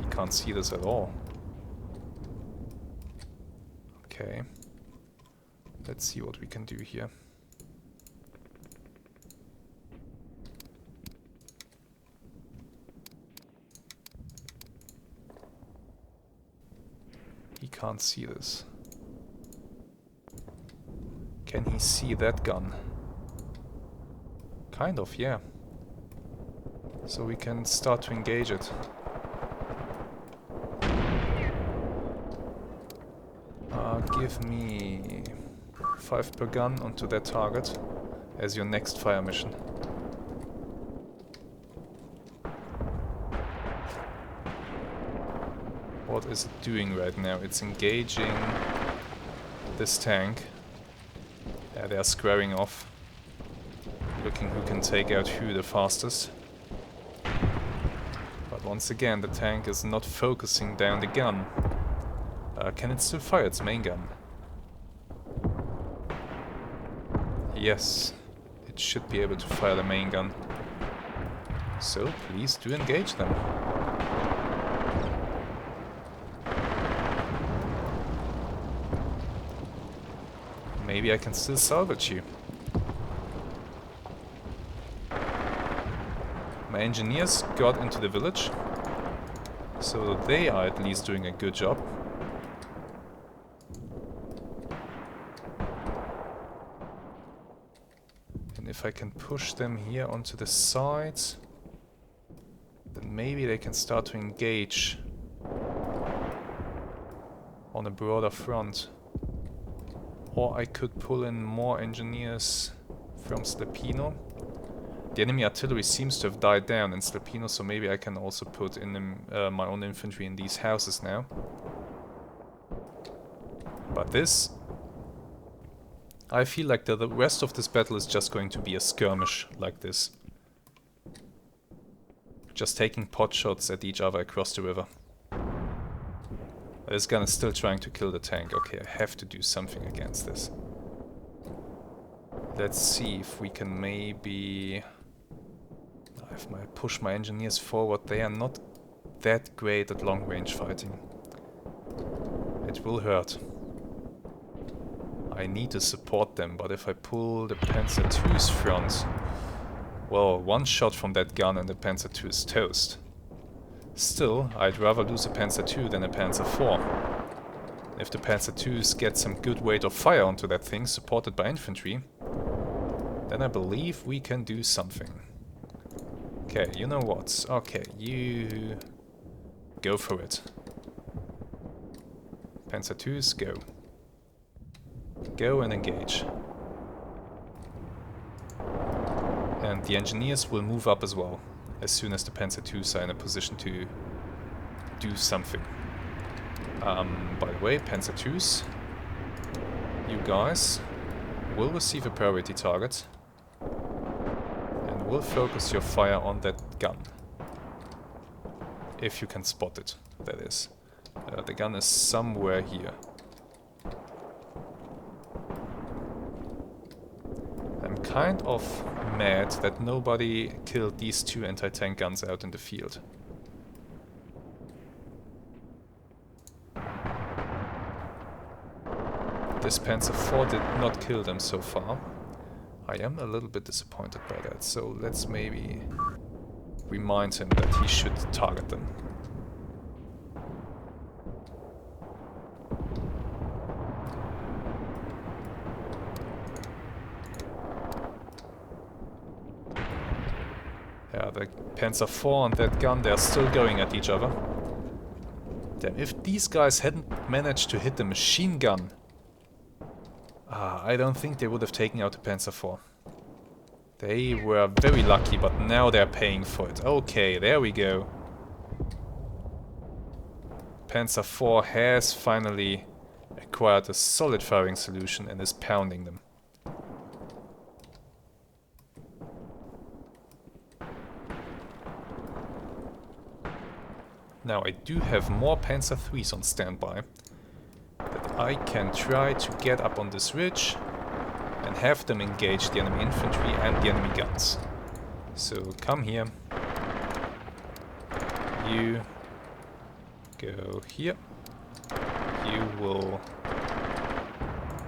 He can't see this at all. Okay. Let's see what we can do here. He can't see this. Can he see that gun? Kind of, yeah. So we can start to engage it. Give me 5 per gun onto that target as your next fire mission. What is it doing right now? It's engaging this tank. Yeah, they're squaring off. Looking who can take out who the fastest. But once again, the tank is not focusing down the gun. Can it still fire its main gun? Yes, it should be able to fire the main gun. So please do engage them. Maybe I can still salvage you. My engineers got into the village, so they are at least doing a good job. And if I can push them here onto the sides, then maybe they can start to engage on a broader front. Or I could pull in more engineers from Slapino. The enemy artillery seems to have died down in Slapino, so maybe I can also put in my own infantry in these houses now. But this... I feel like the rest of this battle is just going to be a skirmish like this. Just taking pot shots at each other across the river. This gun is still trying to kill the tank. Okay, I have to do something against this. Let's see if we can maybe... If I push my engineers forward, they are not that great at long range fighting. It will hurt. I need to support them, but if I pull the Panzer II's front... Well, one shot from that gun and the Panzer II is toast. Still, I'd rather lose a Panzer II than a Panzer IV. If the Panzer II's get some good weight of fire onto that thing, supported by infantry, then I believe we can do something. Okay, you know what? Okay, you... go for it. Panzer II's, go. Go and engage. And the engineers will move up as well, as soon as the Panzer II's are in a position to do something. By the way, Panzer II's, you guys will receive a priority target and will focus your fire on that gun. If you can spot it, that is. The gun is somewhere here. I'm kind of mad that nobody killed these two anti-tank guns out in the field. This Panzer IV did not kill them so far. I am a little bit disappointed by that, so let's maybe remind him that he should target them. Yeah, the Panzer IV and that gun, they're still going at each other. Damn, if these guys hadn't managed to hit the machine gun, I don't think they would have taken out the Panzer IV. They were very lucky, but now they're paying for it. Okay, there we go. Panzer IV has finally acquired a solid firing solution and is pounding them. Now I do have more Panzer III's on standby that I can try to get up on this ridge and have them engage the enemy infantry and the enemy guns. So come here. You go here. You will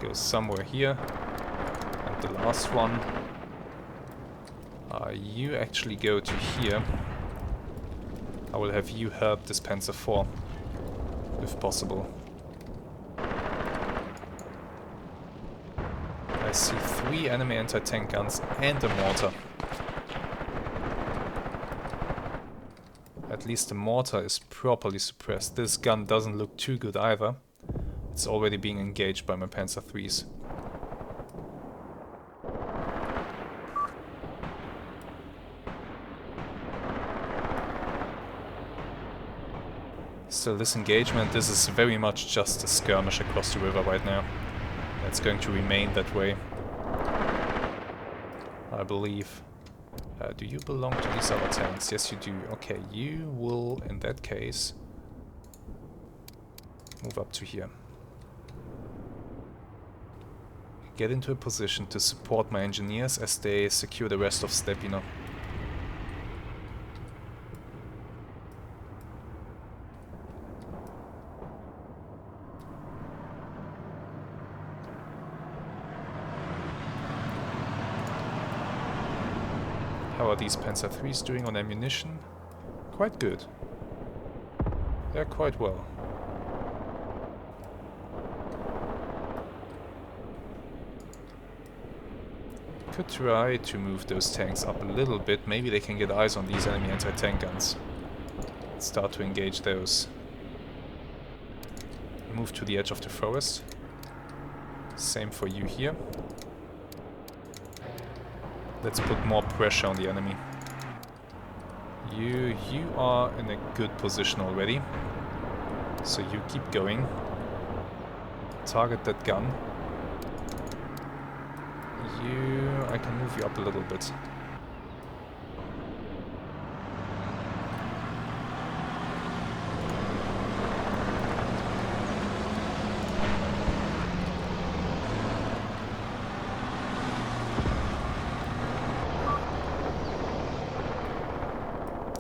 go somewhere here. And the last one, you actually go to here. I will have you help this Panzer IV, if possible. I see 3 enemy anti-tank guns and a mortar. At least the mortar is properly suppressed. This gun doesn't look too good either. It's already being engaged by my Panzer III's. Still, this engagement, this is very much just a skirmish across the river right now. It's going to remain that way, I believe. Do you belong to these other tanks? Yes, you do. Okay, you will, in that case, move up to here. get into a position to support my engineers as they secure the rest of Slapino. How are these Panzer IIIs doing on ammunition? Quite good. They're quite well. Could try to move those tanks up a little bit. Maybe they can get eyes on these enemy anti-tank guns. Start to engage those. Move to the edge of the forest. Same for you here. Let's put more pressure on the enemy. You are in a good position already. So you keep going. Target that gun. I can move you up a little bit.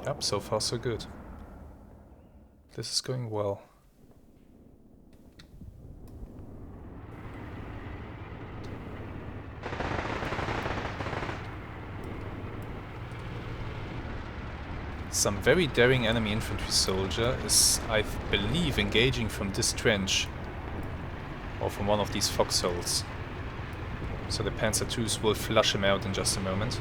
Yep, so far so good. This is going well. Some very daring enemy infantry soldier is, I believe, engaging from this trench. Or from one of these foxholes. So the Panzer IIs will flush him out in just a moment.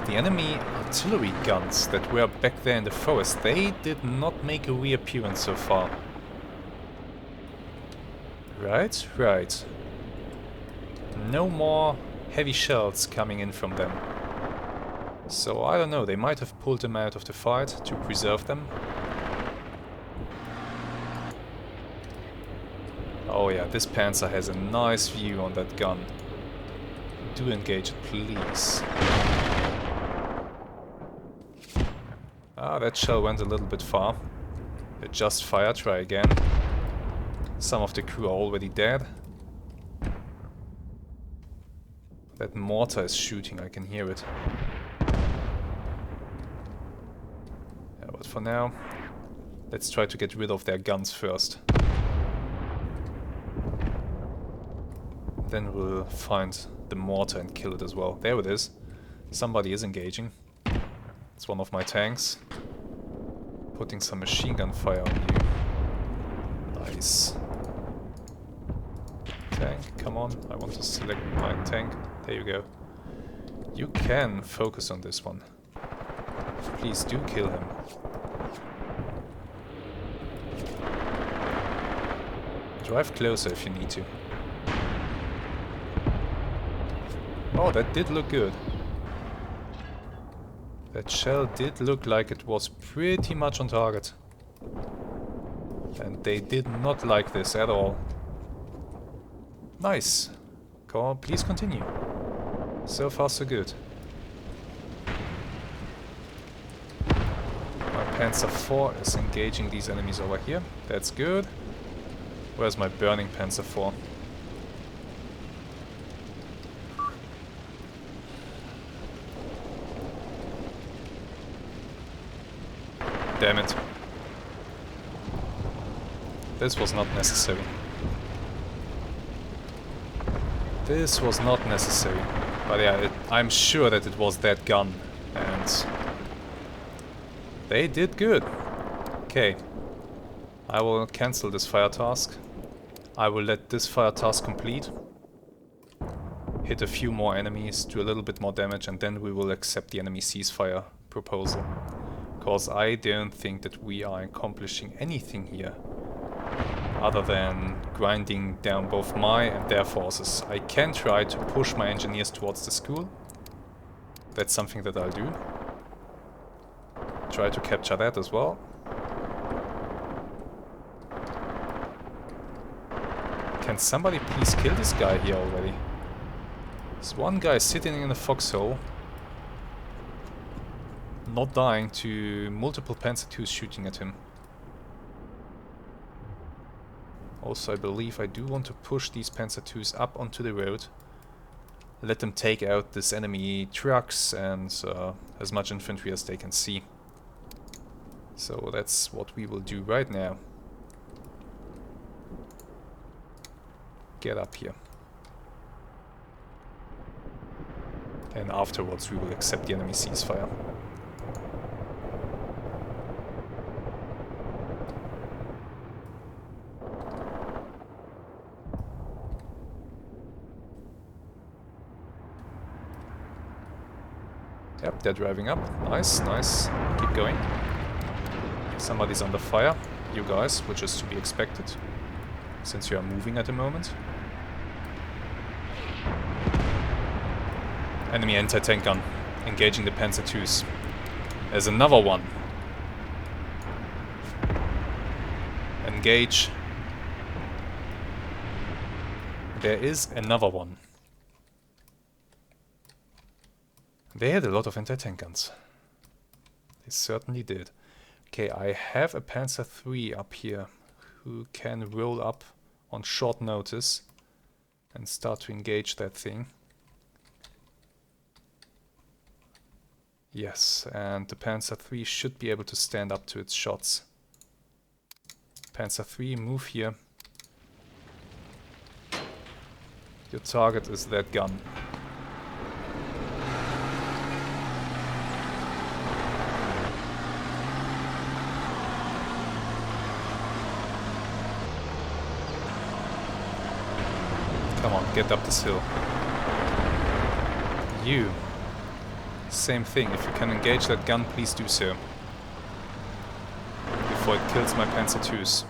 The enemy artillery guns that were back there in the forest, they did not make a reappearance so far. Right. No more heavy shells coming in from them. So I don't know, they might have pulled them out of the fight to preserve them. Oh yeah, this Panzer has a nice view on that gun. Do engage it, please. Ah, that shell went a little bit far. Adjust fire, try again. Some of the crew are already dead. That mortar is shooting, I can hear it. Yeah, but for now, let's try to get rid of their guns first. Then we'll find the mortar and kill it as well. There it is. Somebody is engaging. It's one of my tanks. Putting some machine gun fire on you. Nice. Tank, come on. I want to select my tank. There you go. You can focus on this one. Please do kill him. Drive closer if you need to. Oh, that did look good. That shell did look like it was pretty much on target. And they did not like this at all. Nice. Come on, please continue. So far so good. My Panzer IV is engaging these enemies over here. That's good. Where's my burning Panzer IV? Damn it. This was not necessary. This was not necessary. But yeah, I'm sure that it was that gun. And they did good. Okay. I will cancel this fire task. I will let this fire task complete. Hit a few more enemies, do a little bit more damage, and then we will accept the enemy ceasefire proposal. Because I don't think that we are accomplishing anything here other than grinding down both my and their forces. I can try to push my engineers towards the school. That's something that I'll do. Try to capture that as well. Can somebody please kill this guy here already? There's one guy sitting in a foxhole, not dying to multiple Panzer IIs shooting at him. Also, I believe I do want to push these Panzer IIs up onto the road. Let them take out this enemy trucks and as much infantry as they can see. So that's what we will do right now. Get up here. And afterwards we will accept the enemy ceasefire. Yep, they're driving up. Nice, nice. Keep going. Somebody's under fire. You guys, which is to be expected, since you are moving at the moment. Enemy anti-tank gun. Engaging the Panzer IIs. There's another one. Engage. There is another one. They had a lot of anti-tank guns. They certainly did. Okay, I have a Panzer III up here who can roll up on short notice and start to engage that thing. Yes, and the Panzer III should be able to stand up to its shots. Panzer III, move here. Your target is that gun. Come on, get up this hill. You. Same thing, if you can engage that gun, please do so. Before it kills my Panzer IIs.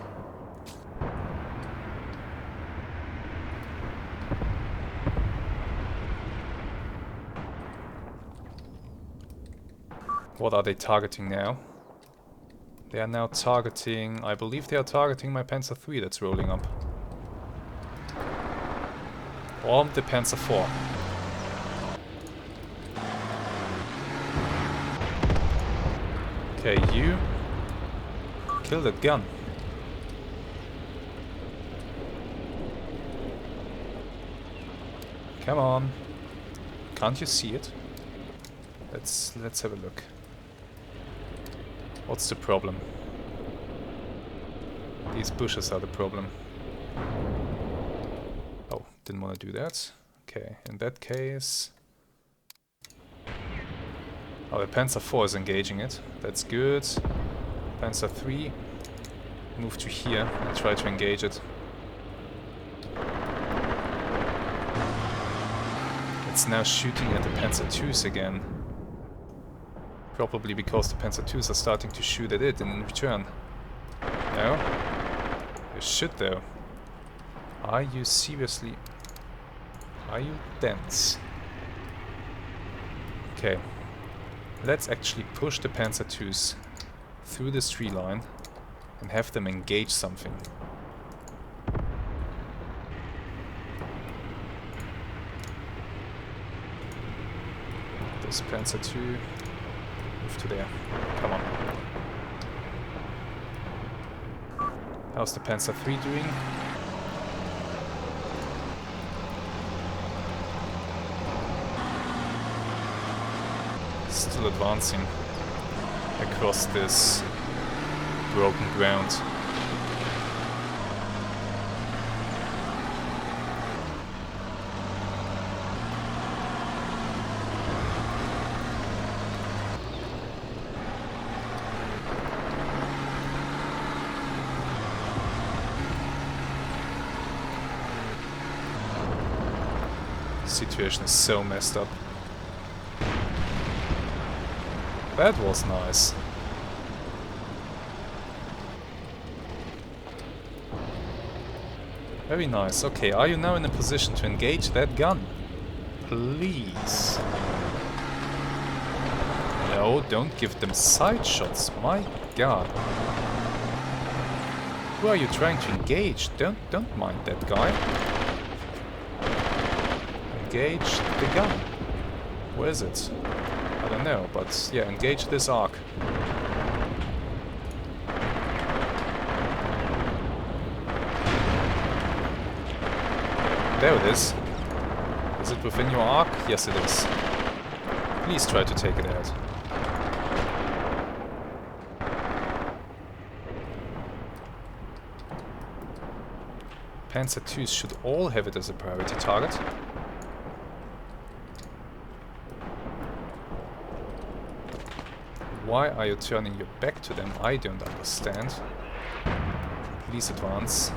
What are they targeting now? They are now targeting... I believe they are targeting my Panzer III that's rolling up. Or the Panzer IV. Okay, you kill that gun. Come on. Can't you see it? Let's have a look. What's the problem? These bushes are the problem. Oh, didn't want to do that. Okay, in that case... Oh, the Panzer IV is engaging it. That's good. Panzer III, move to here and try to engage it. It's now shooting at the Panzer IIs again. Probably because the Panzer IIs are starting to shoot at it in return. No? You should though. Are you seriously... Are you dense? Okay. Let's actually push the Panzer IIs through this tree line and have them engage something. This Panzer II, move to there. Come on. How's the Panzer III doing? Still advancing across this broken ground. The situation is so messed up. That was nice. Very nice. Okay, are you now in a position to engage that gun? Please. No, don't give them side shots. My god. Who are you trying to engage? Don't mind that guy. engage the gun. Where is it? I don't know, but yeah, engage this arc. There it is. Is it within your arc? Yes, it is. Please try to take it out. Panzer IIs should all have it as a priority target. Why are you turning your back to them? I don't understand. Please advance.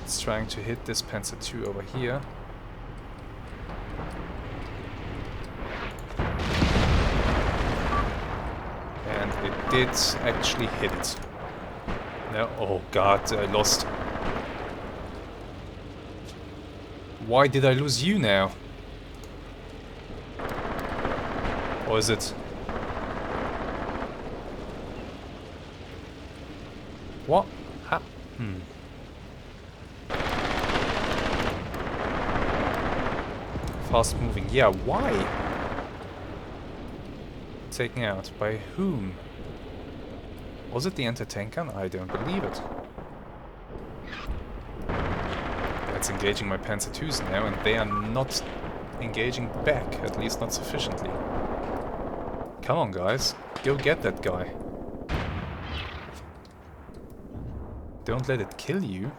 It's trying to hit this Panzer II over here. And it did actually hit it. No, oh god, I lost. Why did I lose you now? Or is it? What? Ha. Fast moving. Yeah, why? Taken out. By whom? Was it the anti-tank gun? I don't believe it. That's engaging my Panzer IIs now, and they are not engaging back, at least not sufficiently. Come on, guys. Go get that guy. Don't let it kill you.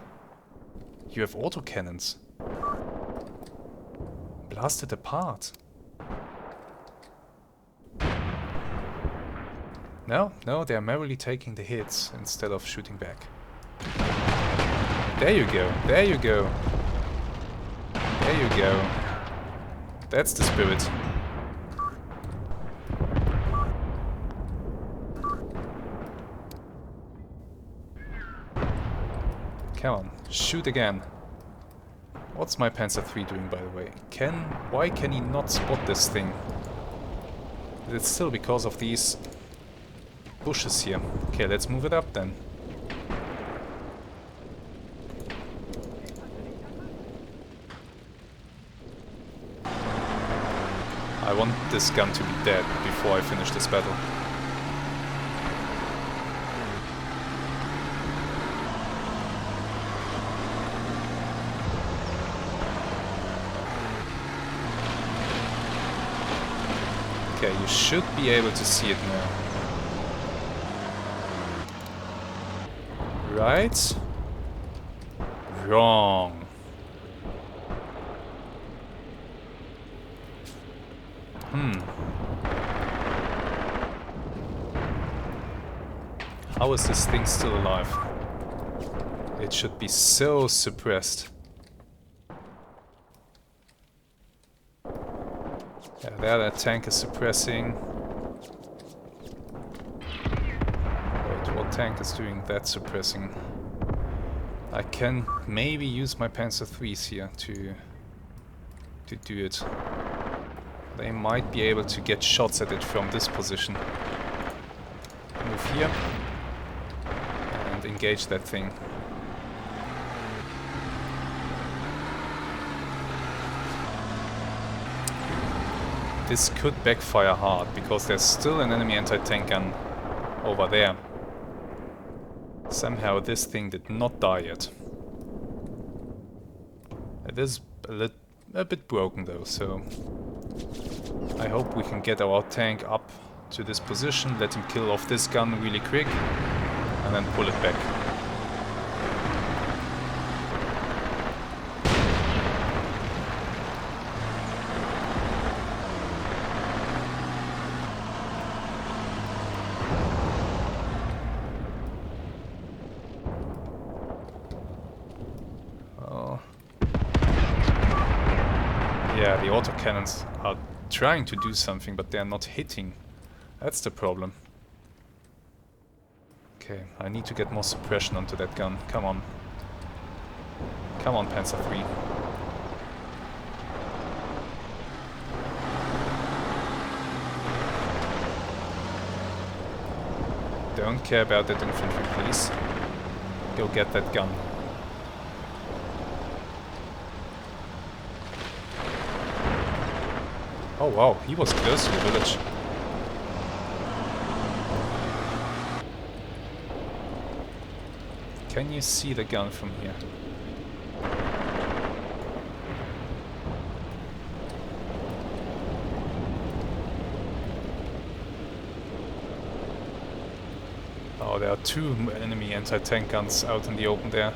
You have autocannons. Blast it apart. No, they're merrily taking the hits instead of shooting back. There you go, there you go. There you go. That's the spirit. Come on, shoot again. What's my Panzer III doing, by the way? Why can he not spot this thing? Is it still because of these bushes here? Okay, let's move it up then. I want this gun to be dead before I finish this battle. Okay, you should be able to see it now. Right? Wrong. How is this thing still alive? It should be so suppressed. Yeah, there that tank is suppressing. Wait, what tank is doing that suppressing? I can maybe use my Panzer IIIs here to do it. They might be able to get shots at it from this position. Move here and engage that thing. This could backfire hard, because there's still an enemy anti-tank gun over there. Somehow this thing did not die yet. It is a bit broken though, so I hope we can get our tank up to this position, let him kill off this gun really quick, and then pull it back. Yeah, the autocannons are trying to do something, but they are not hitting. That's the problem. Okay, I need to get more suppression onto that gun. Come on. Come on, Panzer III. Don't care about that infantry, please. Go get that gun. Oh wow, he was close to the village. Can you see the gun from here? Oh, there are two enemy anti-tank guns out in the open there.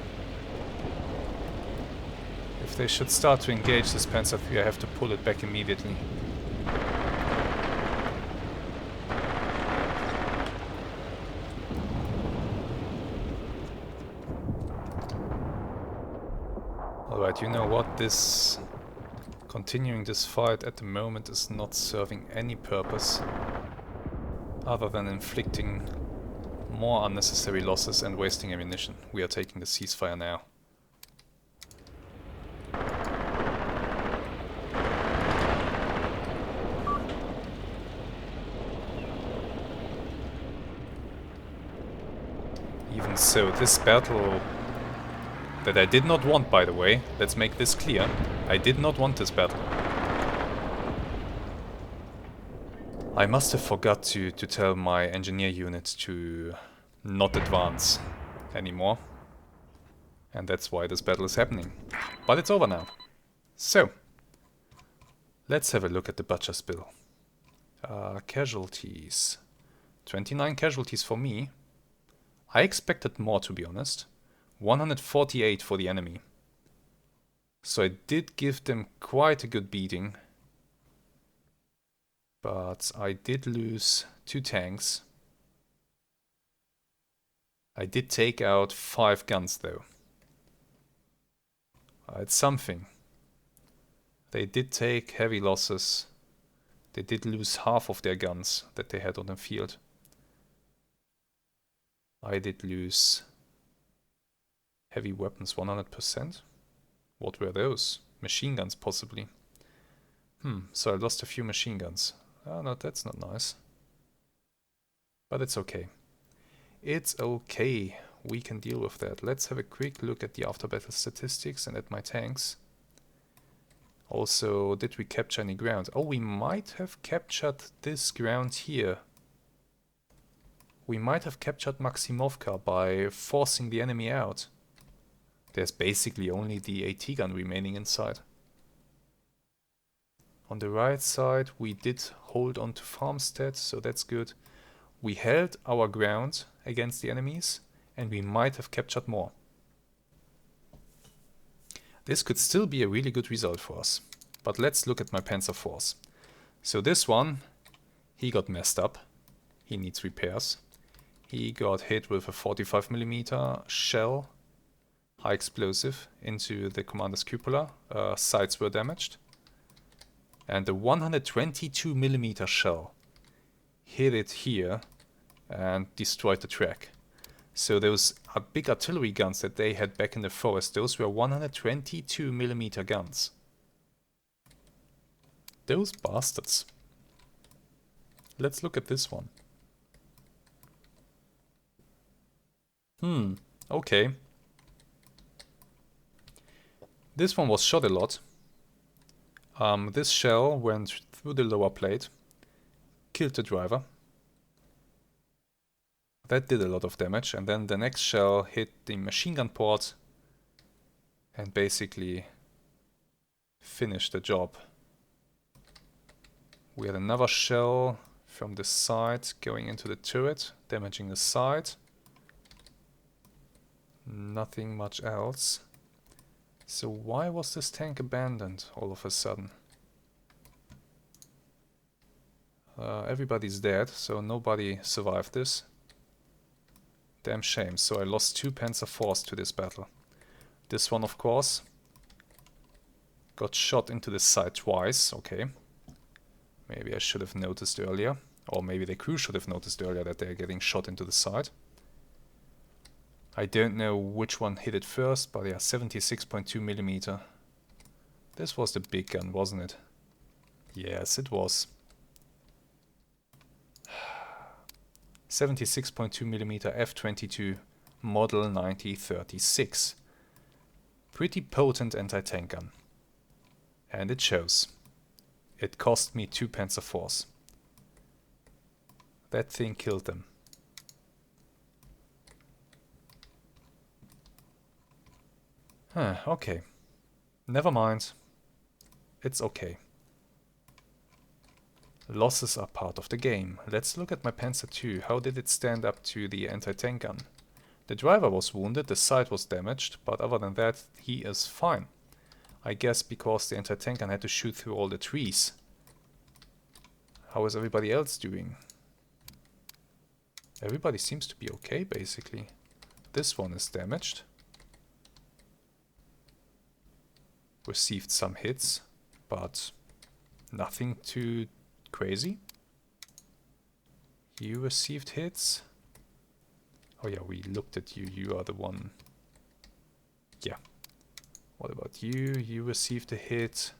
If they should start to engage this Panzer III, I have to pull it back immediately. Alright, you know what? Continuing this fight at the moment is not serving any purpose other than inflicting more unnecessary losses and wasting ammunition. We are taking the ceasefire now. Even so, this battle that I did not want, by the way, let's make this clear, I did not want this battle. I must have forgot to tell my engineer unit to not advance anymore. And that's why this battle is happening. But it's over now. So, let's have a look at the Butcher's bill. Casualties. 29 casualties for me. I expected more, to be honest. 148 for the enemy. So I did give them quite a good beating. But I did lose 2 tanks. I did take out 5 guns though. It's something. They did take heavy losses. They did lose half of their guns that they had on the field. I did lose heavy weapons 100%. What were those? Machine guns possibly. So I lost a few machine guns. Oh no, that's not nice. But it's okay. It's okay. We can deal with that. Let's have a quick look at the after battle statistics and at my tanks. Also, did we capture any ground? Oh, we might have captured this ground here. We might have captured Maximovka by forcing the enemy out. There's basically only the AT gun remaining inside. On the right side we did hold on to Farmstead, so that's good. We held our ground against the enemies and we might have captured more. This could still be a really good result for us. But let's look at my Panzer Force. So this one, he got messed up. He needs repairs. He got hit with a 45mm shell, high explosive, into the commander's cupola. Sights were damaged. And the 122mm shell hit it here and destroyed the track. So those big artillery guns that they had back in the forest, those were 122mm guns. Those bastards. Let's look at this one. Okay. This one was shot a lot. This shell went through the lower plate, killed the driver. That did a lot of damage, and then the next shell hit the machine gun port and basically finished the job. We had another shell from the side going into the turret, damaging the side. Nothing much else. So why was this tank abandoned all of a sudden? Everybody's dead, so nobody survived this. Damn shame. So I lost 2 Panzer IVs to this battle. This one, of course, got shot into the side twice. Okay. Maybe I should have noticed earlier. Or maybe the crew should have noticed earlier that they're getting shot into the side. I don't know which one hit it first, but yeah, 76.2mm. This was the big gun, wasn't it? Yes, it was. 76.2mm F-22 Model 9036. Pretty potent anti-tank gun. And it shows. It cost me 2 Panzer IVs. That thing killed them. Okay. Never mind. It's okay. Losses are part of the game. Let's look at my Panzer II. How did it stand up to the anti-tank gun? The driver was wounded, the side was damaged, but other than that, he is fine. I guess because the anti-tank gun had to shoot through all the trees. How is everybody else doing? Everybody seems to be okay, basically. This one is damaged. Received some hits, but nothing too crazy. You received hits. Oh yeah, we looked at you. You are the one. Yeah. What about you? You received a hit,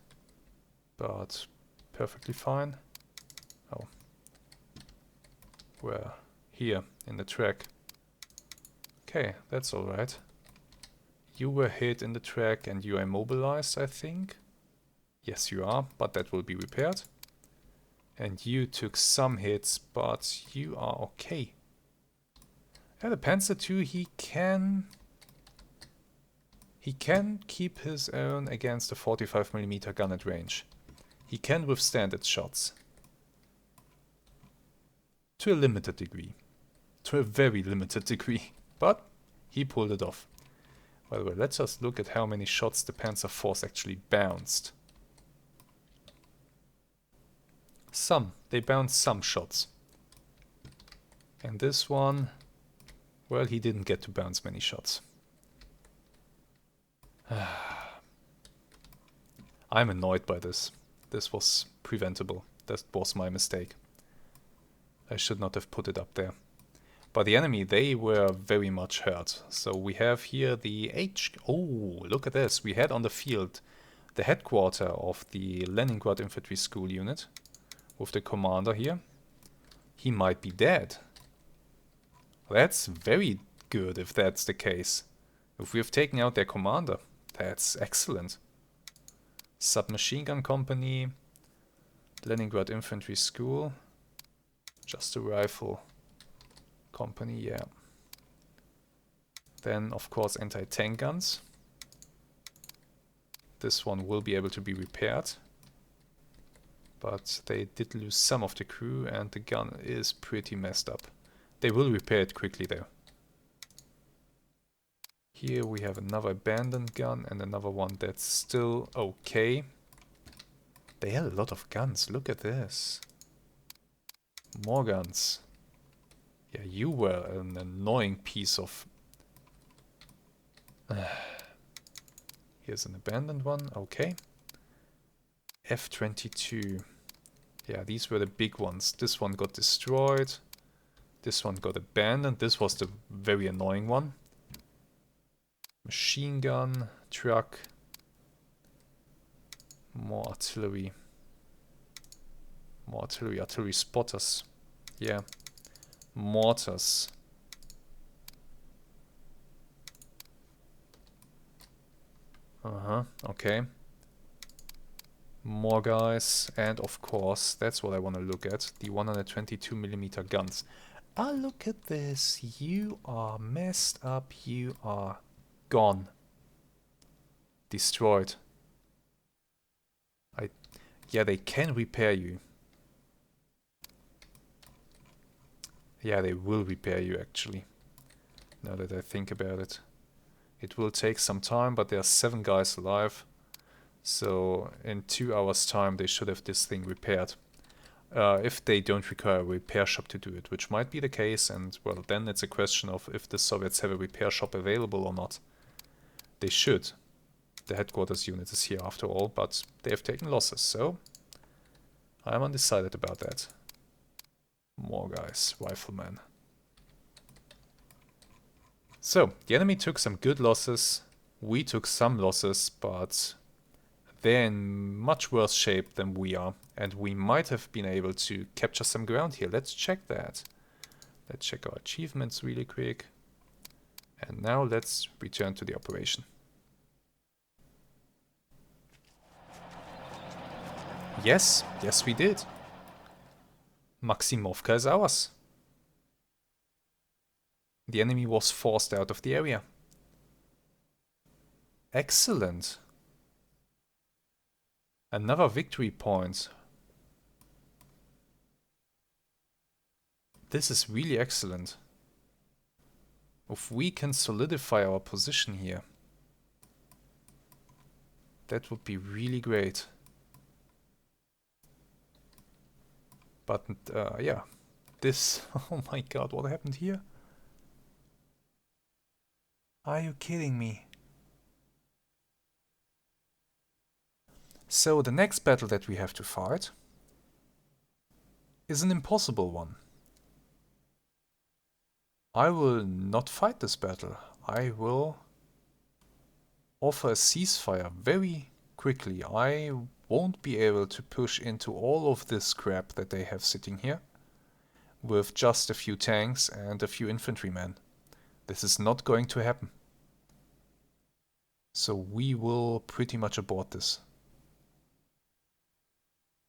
but perfectly fine. Oh. Where? Here, in the track. Okay, that's alright. You were hit in the track and you are immobilized, I think. Yes, you are, but that will be repaired. And you took some hits, but you are okay. Yeah, the Panzer II, he can keep his own against a 45mm gun at range. He can withstand its shots. To a limited degree. To a very limited degree. But he pulled it off. By the way, let's just look at how many shots the Panzer IVs actually bounced. Some. They bounced some shots. And this one, well, he didn't get to bounce many shots. I'm annoyed by this. This was preventable. That was my mistake. I should not have put it up there. But the enemy, they were very much hurt. So we have here the Oh, look at this. We had on the field the headquarter of the Leningrad Infantry School unit. With the commander here. He might be dead. That's very good if that's the case. If we have taken out their commander, that's excellent. Submachine gun company. Leningrad Infantry School. Just a rifle company, yeah. Then, of course, anti-tank guns. This one will be able to be repaired. But they did lose some of the crew and the gun is pretty messed up. They will repair it quickly though. Here we have another abandoned gun and another one that's still okay. They had a lot of guns, look at this. More guns. Yeah, you were an annoying piece of... Here's an abandoned one, okay. F-22. Yeah, these were the big ones. This one got destroyed. This one got abandoned. This was the very annoying one. Machine gun, truck. More artillery. More artillery. Artillery spotters. Yeah. Mortars. Okay. More guys, and of course, that's what I want to look at, the 122mm guns. Ah, look at this, you are messed up, you are gone. Destroyed. Yeah, they can repair you. Yeah, they will repair you actually, now that I think about it. It will take some time, but there are 7 guys alive. So in 2 hours time they should have this thing repaired. If they don't require a repair shop to do it, which might be the case, and well, then it's a question of if the Soviets have a repair shop available or not. They should. The headquarters unit is here after all, but they have taken losses, so I'm undecided about that. More guys, riflemen. So, the enemy took some good losses, we took some losses, but they're in much worse shape than we are, and we might have been able to capture some ground here. Let's check that. Let's check our achievements really quick. And now let's return to the operation. Yes, yes we did. Maximovka is ours. The enemy was forced out of the area. Excellent. Another victory point. This is really excellent. If we can solidify our position here, that would be really great. But yeah, this... Oh my god, what happened here? Are you kidding me? So the next battle that we have to fight is an impossible one. I will not fight this battle. I will offer a ceasefire very quickly. I won't be able to push into all of this crap that they have sitting here with just a few tanks and a few infantrymen. This is not going to happen. So we will pretty much abort this.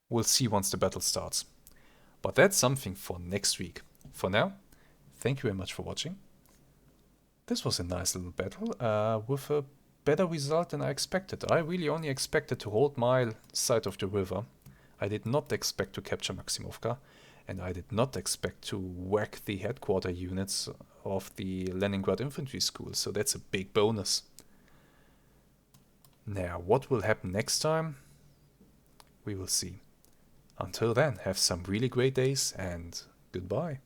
We'll see once the battle starts. But that's something for next week. For now, thank you very much for watching. This was a nice little battle with a better result than I expected. I really only expected to hold my side of the river. I did not expect to capture Maximovka, and I did not expect to whack the headquarter units of the Leningrad infantry school, so that's a big bonus. Now, what will happen next time? We will see. Until then, have some really great days and goodbye.